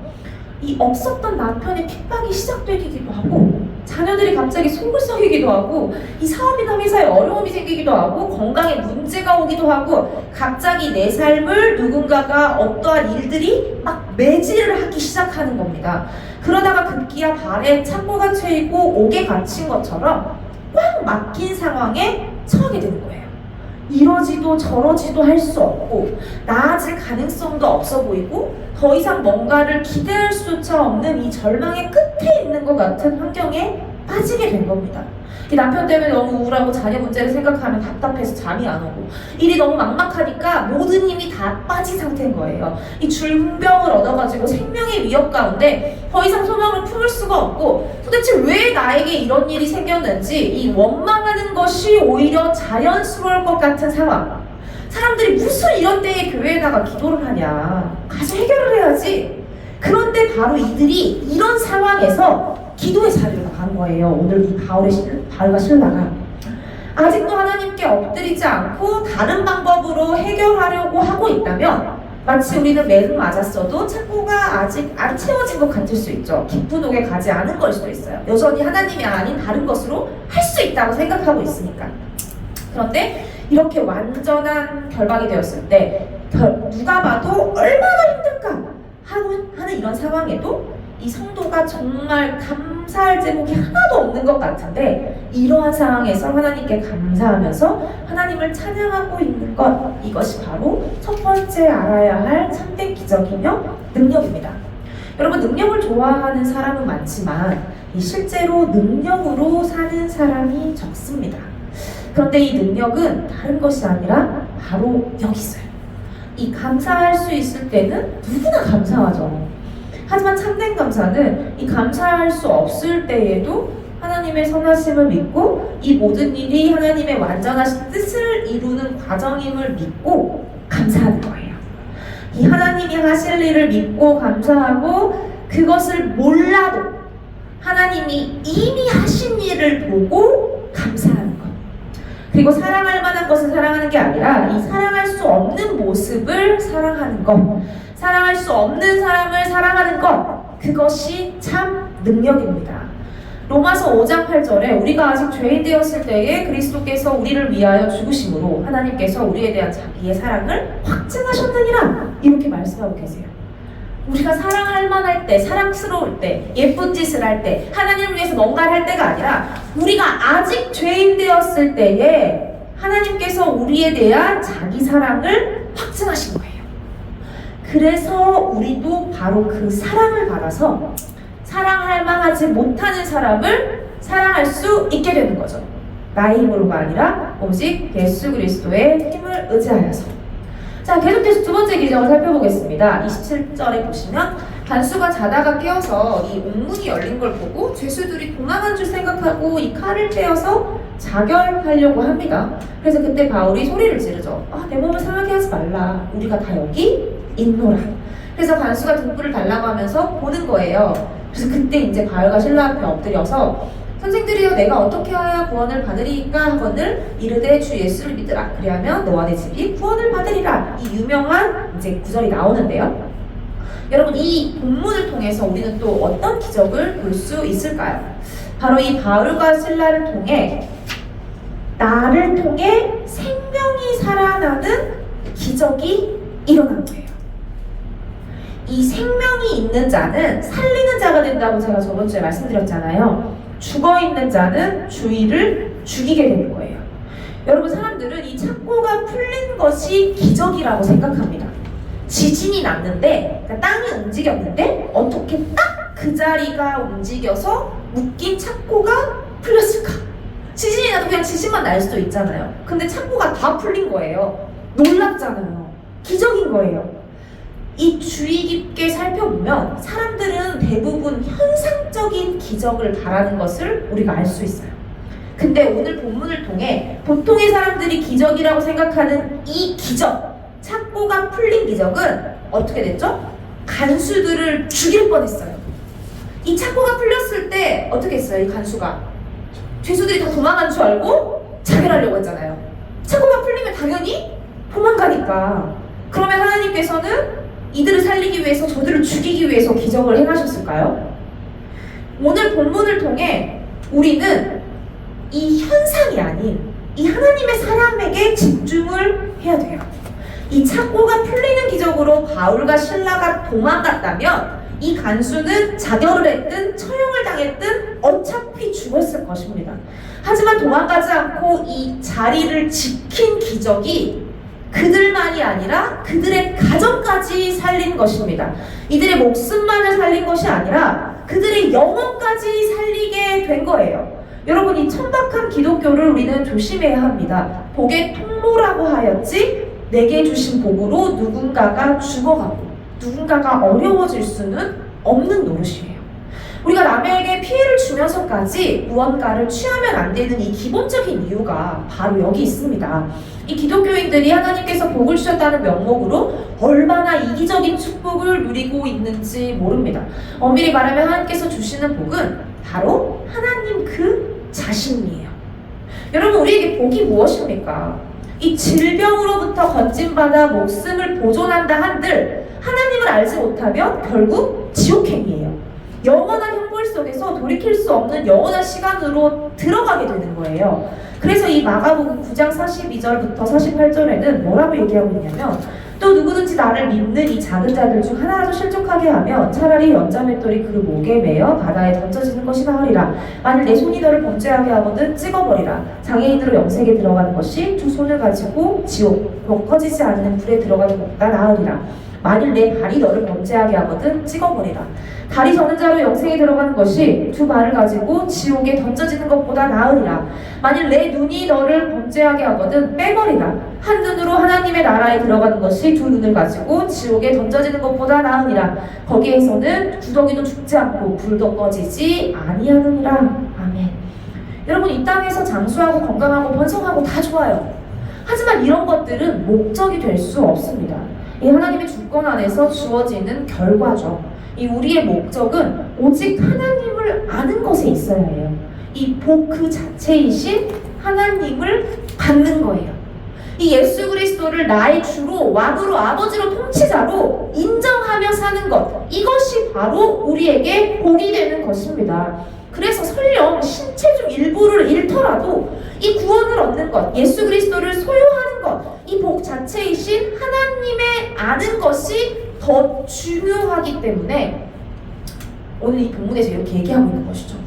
이 없었던 남편의 핍박이 시작되기도 하고 자녀들이 갑자기 속을 썩이기도 하고 이 사업이나 회사에 어려움이 생기기도 하고 건강에 문제가 오기도 하고 갑자기 내 삶을 누군가가 어떠한 일들이 막 매질을 하기 시작하는 겁니다. 그러다가 급기야 발에 착고가 채이고 옥에 갇힌 것처럼 꽉 막힌 상황에 처하게 되는 거예요. 이러지도 저러지도 할 수 없고 나아질 가능성도 없어 보이고 더 이상 뭔가를 기대할 수조차 없는 이 절망의 끝에 있는 것 같은 환경에 빠지게 된 겁니다. 이 남편 때문에 너무 우울하고 자녀 문제를 생각하면 답답해서 잠이 안 오고 일이 너무 막막하니까 모든 힘이 다 빠진 상태인 거예요. 이 중병을 얻어가지고 생명의 위협 가운데 더 이상 소망을 품을 수가 없고 도대체 왜 나에게 이런 일이 생겼는지 이 원망하는 것이 오히려 자연스러울 것 같은 상황. 사람들이 무슨 이런 때에 교회에 나가 기도를 하냐, 가서 해결을 해야지. 그런데 바로 이들이 이런 상황에서 기도의 자리로 나간 거예요. 오늘 이 바울과 신라가 아직도 하나님께 엎드리지 않고 다른 방법으로 해결하려고 하고 있다면 마치 우리는 매를 맞았어도 착고가 아직 안 채워진 것 같을 수 있죠. 깊은 옥에 가지 않은 걸 수도 있어요. 여전히 하나님이 아닌 다른 것으로 할 수 있다고 생각하고 있으니까. 그런데 이렇게 완전한 결박이 되었을 때 누가 봐도 얼마나 힘들까 하는 이런 상황에도 이 성도가 정말 감사할 제목이 하나도 없는 것 같은데 이러한 상황에서 하나님께 감사하면서 하나님을 찬양하고 있는 것, 이것이 바로 첫 번째 알아야 할 참된 기적이며 능력입니다. 여러분, 능력을 좋아하는 사람은 많지만 이 실제로 능력으로 사는 사람이 적습니다. 그런데 이 능력은 다른 것이 아니라 바로 여기 있어요. 이 감사할 수 있을 때는 누구나 감사하죠. 하지만 참된 감사는 이 감사할 수 없을 때에도 하나님의 선하심을 믿고 이 모든 일이 하나님의 완전하신 뜻을 이루는 과정임을 믿고 감사하는 거예요. 이 하나님이 하실 일을 믿고 감사하고 그것을 몰라도 하나님이 이미 하신 일을 보고 감사하는 것. 그리고 사랑할 만한 것을 사랑하는 게 아니라 이 사랑할 수 없는 모습을 사랑하는 것. 사랑할 수 없는 사람을 사랑하는 것. 그것이 참 능력입니다. 로마서 5장 8절에 우리가 아직 죄인 되었을 때에 그리스도께서 우리를 위하여 죽으심으로 하나님께서 우리에 대한 자기의 사랑을 확증하셨느니라 이렇게 말씀하고 계세요. 우리가 사랑할 만할 때, 사랑스러울 때, 예쁜 짓을 할 때, 하나님을 위해서 뭔가를 할 때가 아니라 우리가 아직 죄인 되었을 때에 하나님께서 우리에 대한 자기 사랑을 확증하신 거예요. 그래서 우리도 바로 그 사랑을 받아서 사랑할 만하지 못하는 사람을 사랑할 수 있게 되는 거죠. 나의 힘으로가 아니라 오직 예수 그리스도의 힘을 의지하여서. 자, 계속해서 두 번째 기적을 살펴보겠습니다. 27절에 보시면 간수가 자다가 깨어서 이 옥문이 열린 걸 보고 죄수들이 도망한 줄 생각하고 이 칼을 떼어서 자결하려고 합니다. 그래서 그때 바울이 소리를 지르죠. 내 몸을 상하게 하지 말라. 우리가 다 여기 있노라. 그래서 간수가 등불을 달라고 하면서 보는 거예요. 그래서 그때 이제 바울과 신라 앞에 엎드려서 선생들이여 내가 어떻게 하여야 구원을 받으리까 하거늘 이르되 주 예수를 믿으라. 그리하면 너와 내 집이 구원을 받으리라. 이 유명한 이제 구절이 나오는데요. 여러분 이 본문을 통해서 우리는 또 어떤 기적을 볼 수 있을까요? 바로 이 바울과 신라를 통해 나를 통해 생명이 살아나는 기적이 일어난 거예요. 이 생명이 있는 자는 살리는 자가 된다고 제가 저번 주에 말씀드렸잖아요. 죽어있는 자는 주위를 죽이게 되는 거예요. 여러분 사람들은 이 착고가 풀린 것이 기적이라고 생각합니다. 지진이 났는데 그러니까 땅이 움직였는데 어떻게 딱 그 자리가 움직여서 묶인 착고가 풀렸을까? 지진이 나도 그냥 지진만 날 수도 있잖아요. 근데 착고가 다 풀린 거예요. 놀랍잖아요. 기적인 거예요. 이 주의 깊게 살펴보면 사람들은 대부분 현상적인 기적을 바라는 것을 우리가 알 수 있어요. 근데 오늘 본문을 통해 보통의 사람들이 기적이라고 생각하는 이 기적, 착고가 풀린 기적은 어떻게 됐죠? 간수들을 죽일 뻔했어요. 이 착고가 풀렸을 때 어떻게 했어요? 이 간수가 죄수들이 다 도망간 줄 알고 자결하려고 했잖아요. 착고가 풀리면 당연히 도망가니까. 그러면 하나님께서는 이들을 살리기 위해서 저들을 죽이기 위해서 기적을 행하셨을까요? 오늘 본문을 통해 우리는 이 현상이 아닌 이 하나님의 사람에게 집중을 해야 돼요. 이 착고가 풀리는 기적으로 바울과 신라가 도망갔다면 이 간수는 자결을 했든 처형을 당했든 어차피 죽었을 것입니다. 하지만 도망가지 않고 이 자리를 지킨 기적이 그들만이 아니라 그들의 가정까지 살린 것입니다. 이들의 목숨만을 살린 것이 아니라 그들의 영혼까지 살리게 된 거예요. 여러분 이 천박한 기독교를 우리는 조심해야 합니다. 복의 통로라고 하였지 내게 주신 복으로 누군가가 죽어가고 누군가가 어려워질 수는 없는 노릇이에요. 우리가 남에게 피해를 주면서까지 무언가를 취하면 안 되는 이 기본적인 이유가 바로 여기 있습니다. 이 기독교인들이 하나님께서 복을 주셨다는 명목으로 얼마나 이기적인 축복을 누리고 있는지 모릅니다. 엄밀히 말하면 하나님께서 주시는 복은 바로 하나님 그 자신이에요. 여러분 우리에게 복이 무엇입니까? 이 질병으로부터 건진받아 목숨을 보존한다 한들 하나님을 알지 못하면 결국 지옥행이에요. 영원한 형벌 속에서 돌이킬 수 없는 영원한 시간으로 들어가게 되는 거예요. 그래서 이 마가복음 9장 42절부터 48절에는 뭐라고 얘기하고 있냐면 또 누구든지 나를 믿는 이 작은 자들 중 하나라도 실족하게 하면 차라리 연자맷돌이 그 목에 매어 바다에 던져지는 것이 나으리라. 만일 내 손이 너를 범죄하게 하거든 찍어버리라. 장애인으로 영생에 들어가는 것이 두 손을 가지고 지옥 곧 꺼지지 않는 불에 들어가는 것보다 나으리라. 만일 내 발이 너를 범죄하게 하거든 찍어버리라. 발이 저는 자로 영생에 들어가는 것이 두 발을 가지고 지옥에 던져지는 것보다 나으리라. 만일 내 눈이 너를 범죄하게 하거든 빼버리라. 한 눈으로 하나님의 나라에 들어가는 것이 두 눈을 가지고 지옥에 던져지는 것보다 나으니라. 거기에서는 구더기도 죽지 않고 불도 꺼지지 아니하느니라. 아멘. 여러분, 이 땅에서 장수하고 건강하고 번성하고 다 좋아요. 하지만 이런 것들은 목적이 될 수 없습니다. 이 하나님의 주권 안에서 주어지는 결과죠. 이 우리의 목적은 오직 하나님을 아는 것에 있어야 해요. 이 복 그 자체이신 하나님을 받는 거예요. 이 예수 그리스도를 나의 주로, 왕으로, 아버지로, 통치자로 인정하며 사는 것, 이것이 바로 우리에게 복이 되는 것입니다. 그래서 설령 신체 중 일부를 잃더라도 이 구원을 얻는 것, 예수 그리스도를 소유하는 것, 이 복 자체이신 하나님의 아는 것이 더 중요하기 때문에 오늘 이 본문에서 이렇게 얘기하고 있는 것이죠.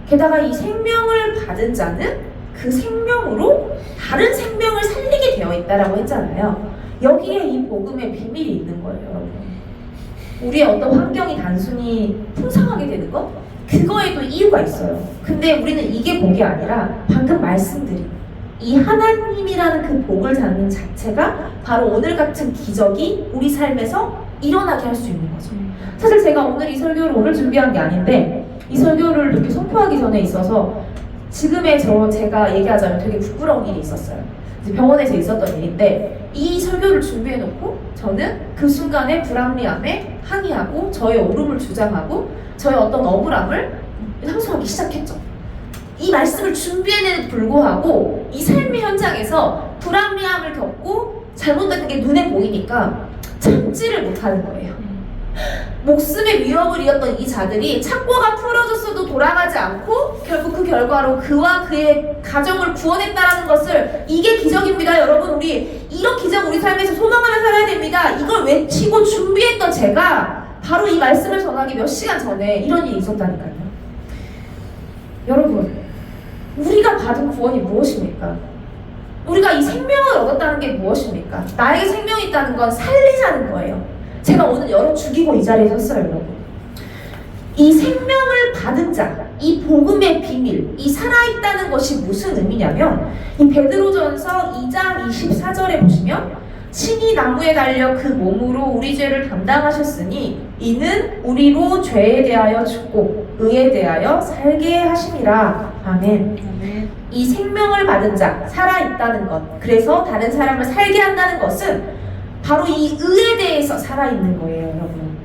게다가 이 생명을 받은 자는 그 생명으로 다른 생명을 살리게 되어 있다라고 했잖아요. 여기에 이 복음의 비밀이 있는 거예요, 여러분. 우리의 어떤 환경이 단순히 풍성하게 되는 것? 그거에도 이유가 있어요. 근데 우리는 이게 복이 아니라 방금 말씀드린 이 하나님이라는 그 복을 잡는 자체가 바로 오늘 같은 기적이 우리 삶에서 일어나게 할 수 있는 거죠. 사실 제가 오늘 이 설교를 오늘 준비한 게 아닌데 이 설교를 이렇게 선포하기 전에 있어서 지금의 제가 얘기하자면 되게 부끄러운 일이 있었어요. 이제 병원에서 있었던 일인데 이 설교를 준비해놓고 저는 그 순간에 불합리함에 항의하고 저의 옳음을 주장하고 저의 어떤 억울함을 항소하기 시작했죠. 이 말씀을 준비해내도 불구하고 이 삶의 현장에서 불합리함을 겪고 잘못된 게 눈에 보이니까 참지를 못하는 거예요. 목숨의 위협을 이었던 이 자들이 착고가 풀어졌어도 돌아가지 않고 결국 그 결과로 그와 그의 가정을 구원했다라는 것을, 이게 기적입니다. 여러분, 우리 이런 기적 우리 삶에서 소망하며 살아야 됩니다. 이걸 외치고 준비했던 제가 바로 이 말씀을 전하기 몇 시간 전에 이런 일이 있었다니까요. 여러분, 우리가 받은 구원이 무엇입니까? 우리가 이 생명을 얻었다는 게 무엇입니까? 나에게 생명이 있다는 건 살리자는 거예요. 제가 오늘 여러 죽이고 이 자리에 섰어요, 여러분. 이 생명을 받은 자, 이 복음의 비밀, 이 살아있다는 것이 무슨 의미냐면 이 베드로전서 2장 24절에 보시면 친히 나무에 달려 그 몸으로 우리 죄를 담당하셨으니 이는 우리로 죄에 대하여 죽고 의에 대하여 살게 하심이라. 아멘. 이 생명을 받은 자, 살아있다는 것, 그래서 다른 사람을 살게 한다는 것은 바로 이 의에 대해서 살아있는 거예요, 여러분.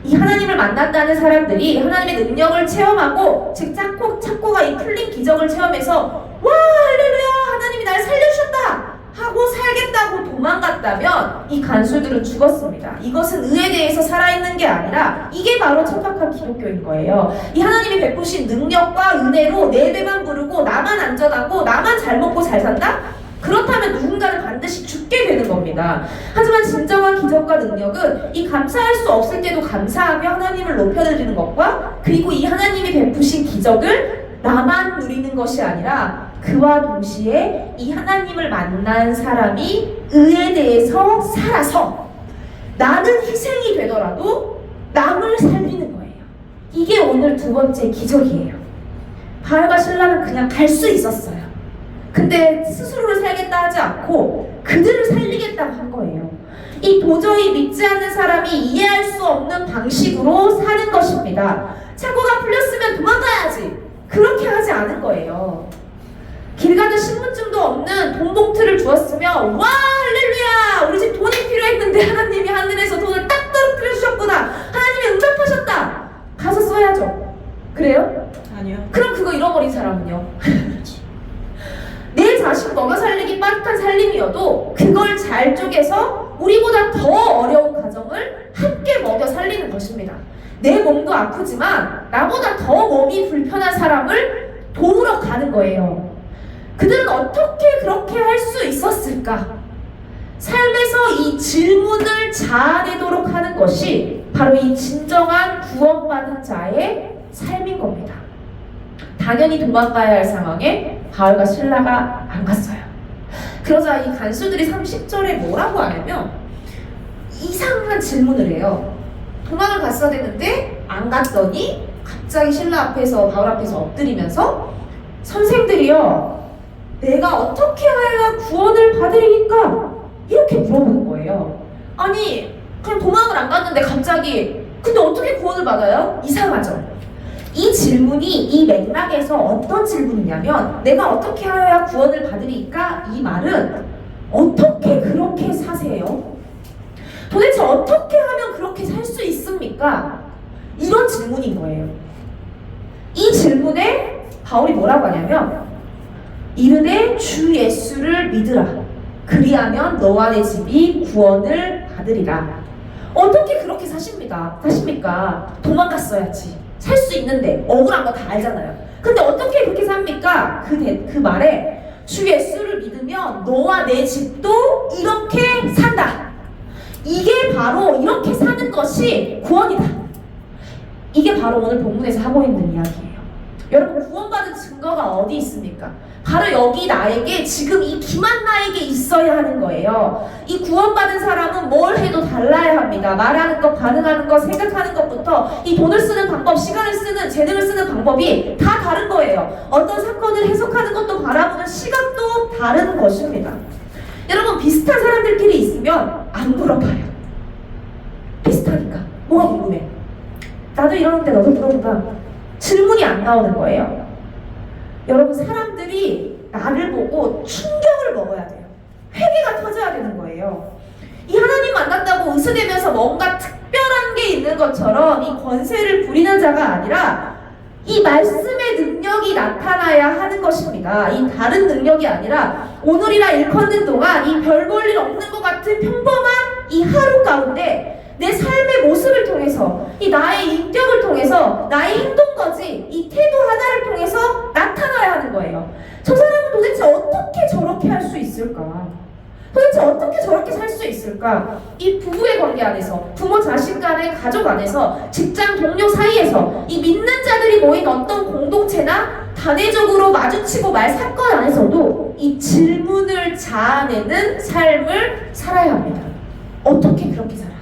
이 하나님을 만난다는 사람들이 하나님의 능력을 체험하고, 즉 착고가 이 풀린 기적을 체험해서 와, 할렐루야, 하나님이 날 살려주셨다 하고 살겠다고 도망갔다면 이 간수들은 죽었습니다. 이것은 의에 대해서 살아있는 게 아니라 이게 바로 천박한 기독교인 거예요. 이 하나님이 베푸신 능력과 은혜로 내 배만 부르고 나만 안전하고 나만 잘 먹고 잘 산다? 그렇다면 누군가는 반드시 죽게 되는 겁니다. 하지만 진정한 기적과 능력은 이 감사할 수 없을 때도 감사하며 하나님을 높여드리는 것과, 그리고 이 하나님이 베푸신 기적을 나만 누리는 것이 아니라 그와 동시에 이 하나님을 만난 사람이 의에 대해서 살아서 나는 희생이 되더라도 남을 살리는 거예요. 이게 오늘 두 번째 기적이에요. 바알과 신라는 그냥 갈 수 있었어요. 근데 스스로를 살겠다 하지 않고 그들을 살리겠다고 한 거예요. 이 도저히 믿지 않는 사람이 이해할 수 없는 방식으로 사는 것입니다. 착고가 풀렸으면 도망가야지, 그렇게 하지 않은 거예요. 길 가는 신분증도 없는 돈 봉투를 주었으면 와, 할렐루야, 우리 집 돈이 필요했는데 하나님이 하늘에서 돈을 딱 떨어뜨려 주셨구나, 하나님이 응답하셨다, 가서 써야죠. 그래요? 아니요. 그럼 그거 잃어버린 사람은요? 내 자식 먹여 살리기 빠듯한 살림이어도 그걸 잘 쪼개서 우리보다 더 어려운 가정을 함께 먹여 살리는 것입니다. 내 몸도 아프지만 나보다 더 몸이 불편한 사람을 도우러 가는 거예요. 그들은 어떻게 그렇게 할 수 있었을까? 삶에서 이 질문을 자아내도록 하는 것이 바로 이 진정한 구원받은 자의 삶인 겁니다. 당연히 도망가야 할 상황에 바알과 신라가 안 갔어요. 그러자 이 간수들이 30절에 뭐라고 하냐면 이상한 질문을 해요. 도망을 갔어야 되는데 안 갔더니 갑자기 신라 앞에서 바울 앞에서 엎드리면서 선생들이요, 내가 어떻게 해야 구원을 받으리니까? 이렇게 물어보는 거예요. 아니 그냥 도망을 안 갔는데 갑자기 근데 어떻게 구원을 받아요? 이상하죠? 이 질문이 이 맥락에서 어떤 질문이냐면 내가 어떻게 해야 구원을 받으리까? 이 말은 어떻게 그렇게 사세요? 도대체 어떻게 하면 그렇게 살 수 있습니까? 이런 질문인 거예요. 이 질문에 바울이 뭐라고 하냐면 이르되 주 예수를 믿으라. 그리하면 너와 내 집이 구원을 받으리라. 어떻게 그렇게 사십니까? 도망갔어야지. 살 수 있는데 억울한 거 다 알잖아요. 근데 어떻게 그렇게 삽니까? 그 말에 주 예수를 믿으면 너와 내 집도 이렇게 산다. 이게 바로 이렇게 사는 것이 구원이다. 이게 바로 오늘 본문에서 하고 있는 이야기예요. 여러분 구원받은 증거가 어디 있습니까? 바로 여기 나에게 지금 이 기만 나에게 있어야 하는 거예요. 이 구원받은 사람은 뭘 해도 달라야 합니다. 말하는 것, 반응하는 것, 생각하는 것부터 이 돈을 쓰는 방법, 시간을 쓰는, 재능을 쓰는 방법이 다 다른 거예요. 어떤 사건을 해석하는 것도 바라보는 시각도 다른 것입니다. 여러분 비슷한 사람들끼리 있으면 안 물어봐요. 비슷하니까 뭐가 궁금해? 나도 이러는데 너도 물어보다 질문이 안 나오는 거예요. 여러분 사람들이 나를 보고 충격을 먹어야 돼요. 회개가 터져야 되는 거예요. 이 하나님 만났다고 으스대면서 뭔가 특별한 게 있는 것처럼 이 권세를 부리는 자가 아니라 이 말씀의 능력이 나타나야 하는 것입니다. 이 다른 능력이 아니라 오늘이라 일컫는 동안 이 별 볼 일 없는 것 같은 평범한 이 하루 가운데 내 삶의 모습을 통해서 이 나의 인격을 통해서 나의 행동까지 이 태도 하나를 통해서 나타나야 하는 거예요. 저 사람은 도대체 어떻게 저렇게 할 수 있을까? 도대체 어떻게 저렇게 살 수 있을까? 이 부부의 관계 안에서, 부모 자식 간의 가족 안에서, 직장 동료 사이에서 이 믿는 자들이 모인 어떤 공동체나 단회적으로 마주치고 말 사건 안에서도 이 질문을 자아내는 삶을 살아야 합니다. 어떻게 그렇게 살아?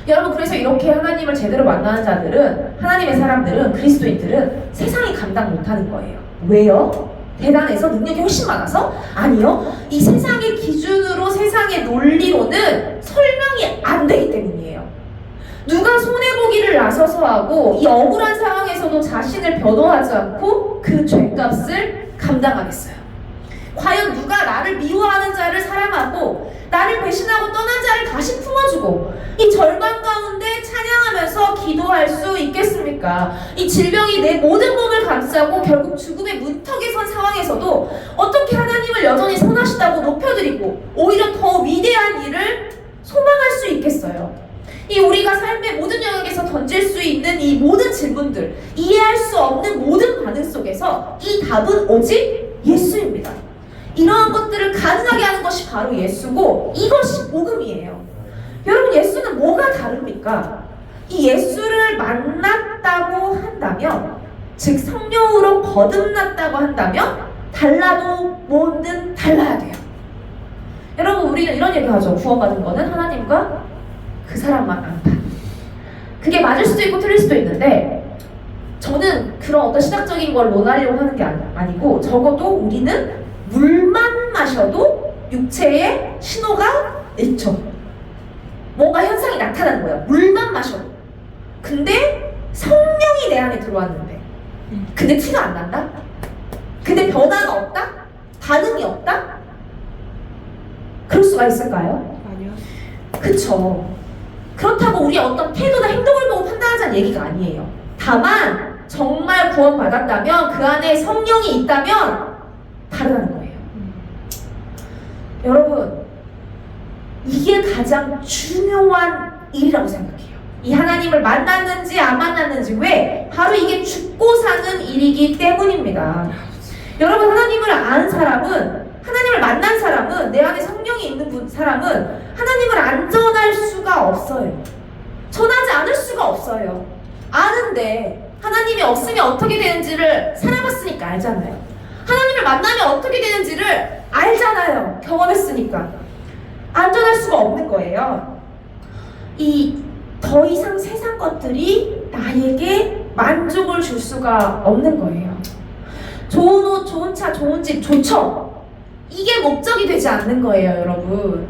여러분 그래서 이렇게 하나님을 제대로 만나는 자들은, 하나님의 사람들은, 그리스도인들은 세상이 감당 못하는 거예요. 왜요? 대단해서? 능력이 훨씬 많아서? 아니요. 이 세상의 기준으로, 세상의 논리로는 설명이 안 되기 때문이에요. 누가 손해보기를 나서서 하고 이 억울한 상황에서도 자신을 변호하지 않고 그 죄값을 감당하겠어요? 과연 누가 나를 미워하는 자를 사랑하고 나를 배신하고 떠난 자를 다시 품어주고 이 절망 가운데 찬양하면서 기도할 수 있겠습니까? 이 질병이 내 모든 몸을 감싸고 결국 죽음의 문턱에 선 상황에서도 어떻게 하나님을 여전히 선하시다고 높여드리고 오히려 더 위대한 일을 소망할 수 있겠어요? 이 우리가 삶의 모든 영역에서 던질 수 있는 이 모든 질문들, 이해할 수 없는 모든 반응 속에서 이 답은 오직 예수입니다. 이러한 것들을 가능하게 하는 것이 바로 예수고 이것이 복음이에요. 여러분 예수는 뭐가 다릅니까? 이 예수를 만났다고 한다면, 즉 성령으로 거듭났다고 한다면 달라도 뭐든 달라야 돼요. 여러분 우리는 이런 얘기 하죠. 구원받은 거는 하나님과 그 사람만 안다. 그게 맞을 수도 있고 틀릴 수도 있는데 저는 그런 어떤 시각적인 걸 논하려고 하는 게 아니고 적어도 우리는 물만 마셔도 육체에 신호가 있죠. 뭔가 현상이 나타나는 거예요. 물만 마셔도. 근데 성령이 내 안에 들어왔는데 근데 티가 안 난다? 근데 변화가 없다? 반응이 없다? 그럴 수가 있을까요? 아니요. 그쵸. 그렇다고 우리 어떤 태도나 행동을 보고 판단하자는 얘기가 아니에요. 다만 정말 구원받았다면 그 안에 성령이 있다면 다르다는 거예요. 여러분 이게 가장 중요한 일이라고 생각해요. 이 하나님을 만났는지 안 만났는지. 왜? 바로 이게 죽고 사는 일이기 때문입니다. 여러분 하나님을 아는 사람은, 하나님을 만난 사람은, 내 안에 성령이 있는 사람은 하나님을 안 전할 수가 없어요. 전하지 않을 수가 없어요. 아는데 하나님이 없으면 어떻게 되는지를 살아봤으니까 알잖아요. 하나님을 만나면 어떻게 되는지를 알잖아요. 경험했으니까. 안 전할 수가 없는 거예요. 이 더 이상 세상 것들이 나에게 만족을 줄 수가 없는 거예요. 좋은 옷, 좋은 차, 좋은 집 좋죠? 이게 목적이 되지 않는 거예요, 여러분.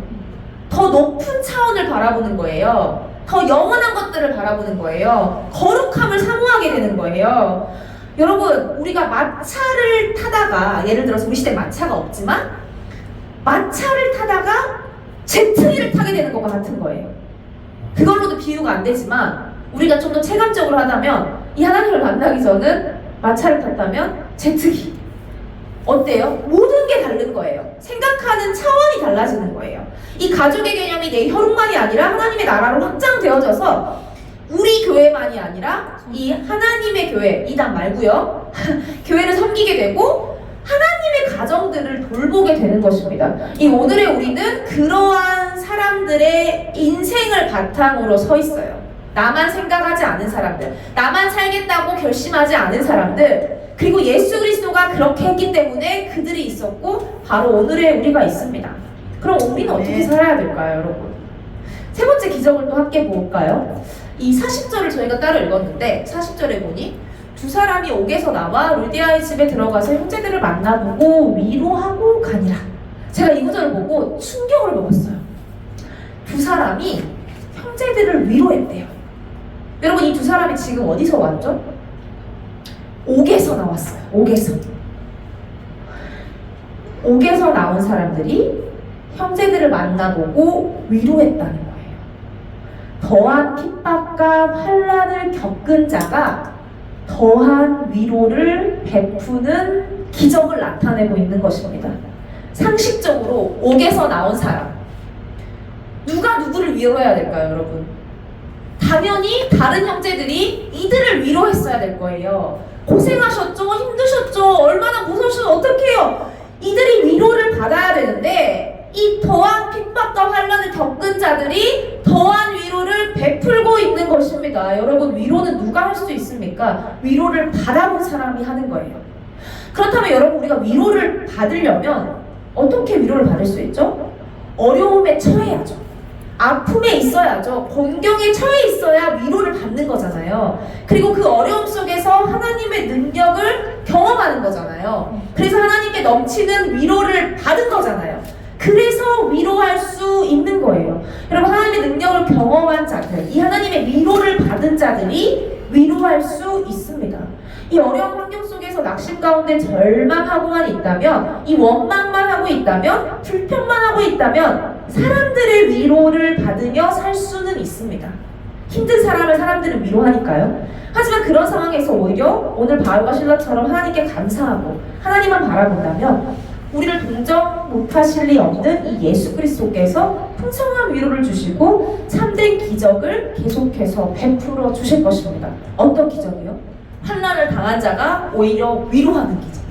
더 높은 차원을 바라보는 거예요. 더 영원한 것들을 바라보는 거예요. 거룩함을 사모하게 되는 거예요. 여러분, 우리가 마차를 타다가, 예를 들어서 우리 시대에 마차가 없지만 마차를 타다가 제트기를 타게 되는 것과 같은 거예요. 그걸로도 비유가 안 되지만 우리가 좀 더 체감적으로 하다면 이 하나님을 만나기 전은 마차를 탔다면 제트기. 어때요? 모든 게 다른 거예요. 생각하는 차원이 달라지는 거예요. 이 가족의 개념이 내 혈육만이 아니라 하나님의 나라로 확장되어져서 우리 교회만이 아니라 이 하나님의 교회, 이단 말고요. 교회를 섬기게 되고 하나님의 가정들을 돌보게 되는 것입니다. 이 오늘의 우리는 그러한 사람들의 인생을 바탕으로 서 있어요. 나만 생각하지 않은 사람들, 나만 살겠다고 결심하지 않은 사람들, 그리고 예수 그리스도가 그렇게 했기 때문에 그들이 있었고 바로 오늘의 우리가 있습니다. 그럼 우리는 어떻게 살아야 될까요, 여러분? 세 번째 기적을 또 함께 볼까요? 이 40절을 저희가 따로 읽었는데 40절에 보니 두 사람이 옥에서 나와 루디아의 집에 들어가서 형제들을 만나보고 위로하고 가니라. 제가 이 구절을 보고 충격을 먹었어요. 두 사람이 형제들을 위로했대요. 여러분, 이 두 사람이 지금 어디서 왔죠? 옥에서 나왔어요. 옥에서 나온 사람들이 형제들을 만나보고 위로했다는 거예요. 더한 핍박과 환난을 겪은 자가 더한 위로를 베푸는 기적을 나타내고 있는 것입니다. 상식적으로 옥에서 나온 사람, 누가 누구를 위로해야 될까요, 여러분? 당연히 다른 형제들이 이들을 위로했어야 될 거예요. 고생하셨죠? 힘드셨죠? 얼마나 무서우셔서 어떡해요? 이들이 위로를 받아야 되는데 이 더한 핍박과 환난을 겪은 자들이 더한 위로를 베풀고 있는 것입니다. 여러분, 위로는 누가 할 수 있습니까? 위로를 받아본 사람이 하는 거예요. 그렇다면 여러분, 우리가 위로를 받으려면 어떻게 위로를 받을 수 있죠? 어려움에 처해야죠. 아픔에 있어야죠. 곤경에 처해 있어야 위로를 받는 거잖아요. 그리고 그 어려움 속에서 하나님의 능력을 경험하는 거잖아요. 그래서 하나님께 넘치는 위로를 받은 거잖아요. 그래서 위로할 수 있는 거예요. 여러분, 하나님의 능력을 경험한 자들, 이 하나님의 위로를 받은 자들이 위로할 수 있습니다. 이 어려운 환경 속에서 낙심 가운데 절망하고만 있다면, 이 원망만 하고 있다면, 불평만 하고 있다면 사람들의 위로를 받으며 살 수는 있습니다. 힘든 사람을 사람들은 위로하니까요. 하지만 그런 상황에서 오히려 오늘 바울과 실라처럼 하나님께 감사하고 하나님만 바라본다면 우리를 동정 못하실 리 없는 이 예수 그리스도께서 풍성한 위로를 주시고 참된 기적을 계속해서 베풀어 주실 것입니다. 어떤 기적이요? 환난을 당한 자가 오히려 위로하는 기적.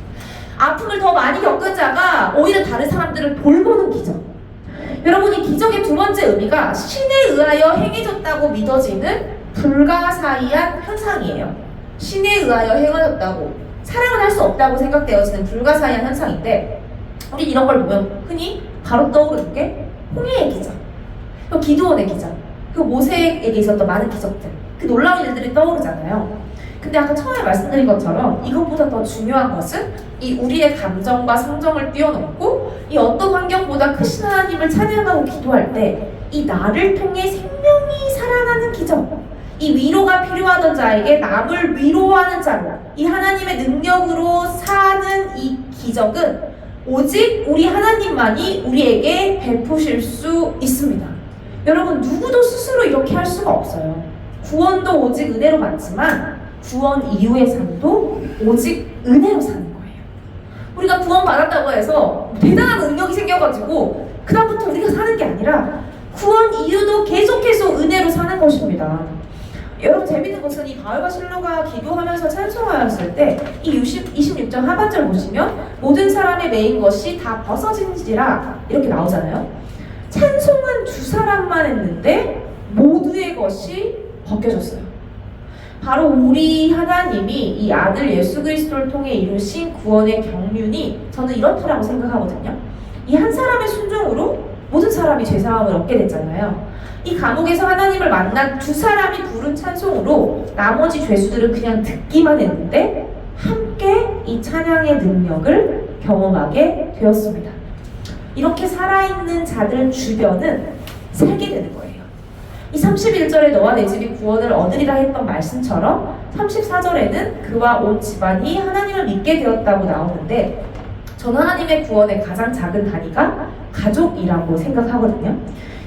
아픔을 더 많이 겪은 자가 오히려 다른 사람들을 돌보는 기적. 여러분, 이 기적의 두 번째 의미가 신에 의하여 행해졌다고 믿어지는 불가사의한 현상이에요. 신에 의하여 행해졌다고, 사랑을 할 수 없다고 생각되어지는 불가사의한 현상인데, 우리 이런 걸 보면 흔히 바로 떠오르는 게 홍해의 기적, 그 기드온의 기적, 그 모세에게 있었던 많은 기적들, 그 놀라운 일들이 떠오르잖아요. 근데 아까 처음에 말씀드린 것처럼 이것보다 더 중요한 것은 이 우리의 감정과 성정을 뛰어넘고 이 어떤 환경보다 크신 하나님을 찬양하고 기도할 때 이 나를 통해 생명이 살아나는 기적, 이 위로가 필요하던 자에게 남을 위로하는 자로 이 하나님의 능력으로 사는 이 기적은 오직 우리 하나님만이 우리에게 베푸실 수 있습니다. 여러분, 누구도 스스로 이렇게 할 수가 없어요. 구원도 오직 은혜로 받지만 구원 이후의 삶도 오직 은혜로 사는 거예요. 우리가 구원 받았다고 해서 대단한 능력이 생겨가지고 그다음부터 우리가 사는 게 아니라 구원 이후도 계속해서 은혜로 사는 것입니다. 여러분, 재밌는 것은 이 바울과 실로가 기도하면서 찬송하였을 때 이 26절 하반절 보시면 모든 사람의 메인 것이 다 벗어진지라 이렇게 나오잖아요. 찬송은 두 사람만 했는데 모두의 것이 벗겨졌어요. 바로 우리 하나님이 이 아들 예수 그리스도를 통해 이루신 구원의 경륜이 저는 이렇다라고 생각하거든요. 이 한 사람의 순종으로 모든 사람이 죄사함을 얻게 됐잖아요. 이 감옥에서 하나님을 만난 두 사람이 부른 찬송으로 나머지 죄수들은 그냥 듣기만 했는데 함께 이 찬양의 능력을 경험하게 되었습니다. 이렇게 살아있는 자들 주변은 살게 되는 거예요. 이 31절에 너와 내 집이 구원을 얻으리라 했던 말씀처럼 34절에는 그와 온 집안이 하나님을 믿게 되었다고 나오는데 저는 하나님의 구원의 가장 작은 단위가 가족이라고 생각하거든요.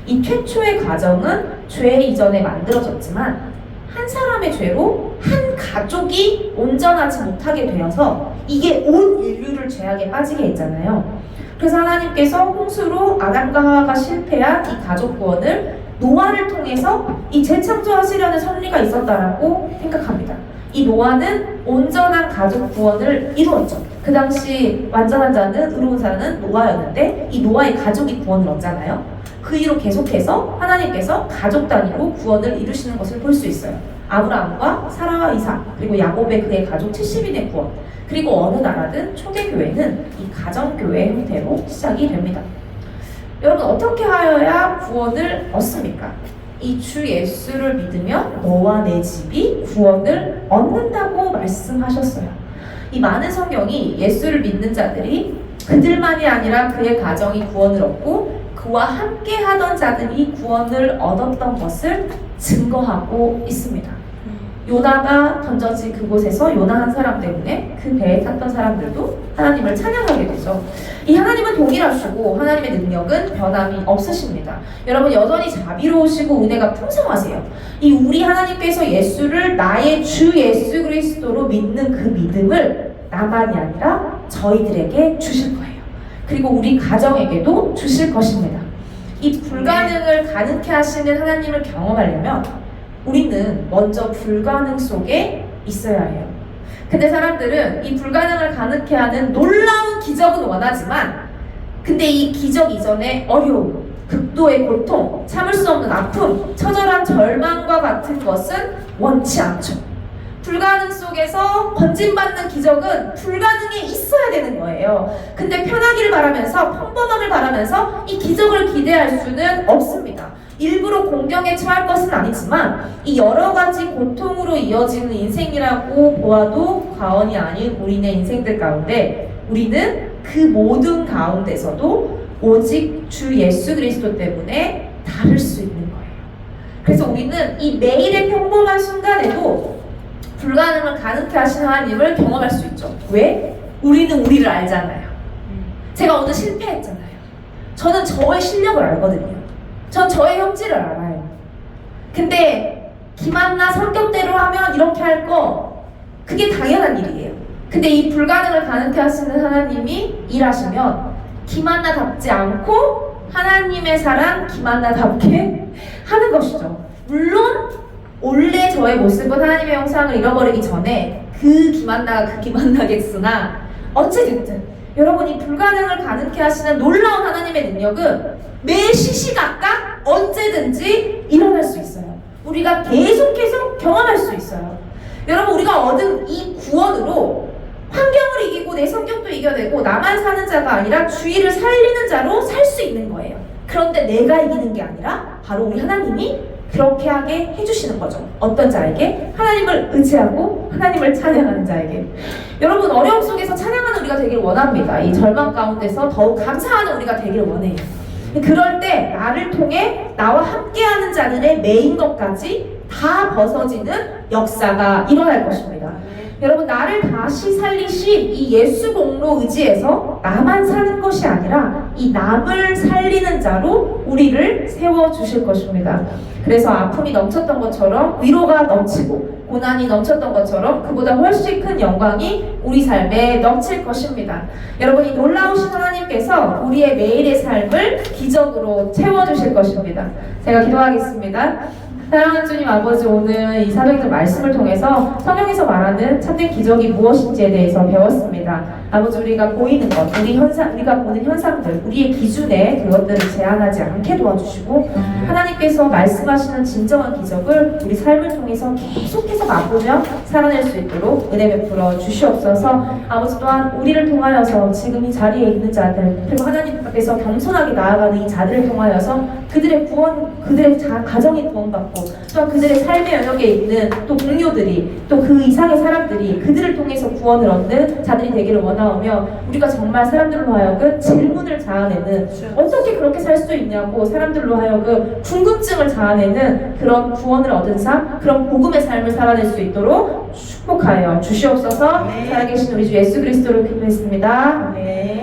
이 최초의 가정은 죄 이전에 만들어졌지만 한 사람의 죄로 한 가족이 온전하지 못하게 되어서 이게 온 인류를 죄악에 빠지게 했잖아요. 그래서 하나님께서 홍수로 아담과 하와가 실패한 이 가족 구원을 노아를 통해서 이 재창조하시려는 섭리가 있었다라고 생각합니다. 이 노아는 온전한 가족 구원을 이루었죠. 그 당시 완전한 자는 의로운 자는 노아였는데 이 노아의 가족이 구원을 얻잖아요. 그 이후로 계속해서 하나님께서 가족 단위로 구원을 이루시는 것을 볼 수 있어요. 아브라함과 사라와 이삭 그리고 야곱의 그의 가족 70인의 구원 그리고 어느 나라든 초대교회는 이 가정교회 형태로 시작이 됩니다. 여러분 어떻게 하여야 구원을 얻습니까? 이 주 예수를 믿으면 너와 내 집이 구원을 얻는다고 말씀하셨어요. 이 많은 성경이 예수를 믿는 자들이 그들만이 아니라 그의 가정이 구원을 얻고 그와 함께 하던 자들이 구원을 얻었던 것을 증거하고 있습니다. 요나가 던져진 그곳에서 요나 한 사람 때문에 그 배에 탔던 사람들도 하나님을 찬양하게 되죠. 이 하나님은 동일하시고 하나님의 능력은 변함이 없으십니다. 여러분 여전히 자비로우시고 은혜가 풍성하세요. 이 우리 하나님께서 예수를 나의 주 예수 그리스도로 믿는 그 믿음을 나만이 아니라 저희들에게 주실 거예요. 그리고 우리 가정에게도 주실 것입니다. 이 불가능을 가능케 하시는 하나님을 경험하려면 우리는 먼저 불가능 속에 있어야 해요. 근데 사람들은 이 불가능을 가능케 하는 놀라운 기적은 원하지만 근데 이 기적 이전에 어려움, 극도의 고통, 참을 수 없는 아픔, 처절한 절망과 같은 것은 원치 않죠. 불가능 속에서 건진받는 기적은 불가능에 있어야 되는 거예요. 근데 편하기를 바라면서 평범함을 바라면서 이 기적을 기대할 수는 없습니다. 일부러 공경에 처할 것은 아니지만 이 여러 가지 고통으로 이어지는 인생이라고 보아도 과언이 아닌 우리네 인생들 가운데 우리는 그 모든 가운데서도 오직 주 예수 그리스도 때문에 다를 수 있는 거예요. 그래서 우리는 이 매일의 평범한 순간에도 불가능을 가능케 하시는 하나님을 경험할 수 있죠. 왜? 우리는 우리를 알잖아요. 제가 오늘 실패했잖아요. 저는 저의 실력을 알거든요. 전 저의 형질을 알아요. 근데 김한나 성격대로 하면 이렇게 할 거 그게 당연한 일이에요. 근데 이 불가능을 가능케 하시는 하나님이 일하시면 김한나답지 않고 하나님의 사랑 김한나답게 하는 것이죠. 물론 원래 저의 모습은 하나님의 형상을 잃어버리기 전에 그 김한나가 그 김한나겠으나 어찌됐든 여러분이 불가능을 가능케 하시는 놀라운 하나님의 능력은 매 시시각각 언제든지 일어날 수 있어요. 우리가 계속 경험할 수 있어요. 여러분 우리가 얻은 이 구원으로 환경을 이기고 내 성격도 이겨내고 나만 사는 자가 아니라 주위를 살리는 자로 살 수 있는 거예요. 그런데 내가 이기는 게 아니라 바로 우리 하나님이 그렇게 하게 해주시는 거죠. 어떤 자에게? 하나님을 의지하고 하나님을 찬양하는 자에게. 여러분 어려움 속에서 찬양하는 우리가 되길 원합니다. 이 절망 가운데서 더욱 감사하는 우리가 되길 원해요. 그럴 때 나를 통해 나와 함께하는 자들의 매인 것까지 다 벗어지는 역사가 일어날 것입니다. 여러분 나를 다시 살리신 이 예수 공로 의지에서 나만 사는 것이 아니라 이 남을 살리는 자로 우리를 세워주실 것입니다. 그래서 아픔이 넘쳤던 것처럼 위로가 넘치고 고난이 넘쳤던 것처럼 그보다 훨씬 큰 영광이 우리 삶에 넘칠 것입니다. 여러분 이 놀라우신 하나님께서 우리의 매일의 삶을 기적으로 채워주실 것입니다. 제가 기도하겠습니다. 사랑하는 주님 아버지, 오늘 이 사도행전 말씀을 통해서 성경에서 말하는 참된 기적이 무엇인지에 대해서 배웠습니다. 아버지, 우리가 보이는 것, 우리가 보는 현상들, 우리의 기준에 그것들을 제한하지 않게 도와주시고 하나님께서 말씀하시는 진정한 기적을 우리 삶을 통해서 계속해서 맛보며 살아낼 수 있도록 은혜 베풀어 주시옵소서. 아버지, 또한 우리를 통하여서 지금 이 자리에 있는 자들 그리고 하나님 앞에 앞에서 겸손하게 나아가는 이 자들을 통하여서 그들의 구원, 그들의 가정이 구원받고 또한 그들의 삶의 영역에 있는 또 동료들이 또 그 이상의 사람들이 그들을 통해서 구원을 얻는 자들이 되기를 원하오며 우리가 정말 사람들로 하여금 질문을 자아내는 어떻게 그렇게 살 수 있냐고 사람들로 하여금 궁금증을 자아내는 그런 구원을 얻은 삶, 그런 복음의 삶을 살아낼 수 있도록 축복하여 주시옵소서. 살아계신 우리 주 예수 그리스도를 기도했습니다. 아멘.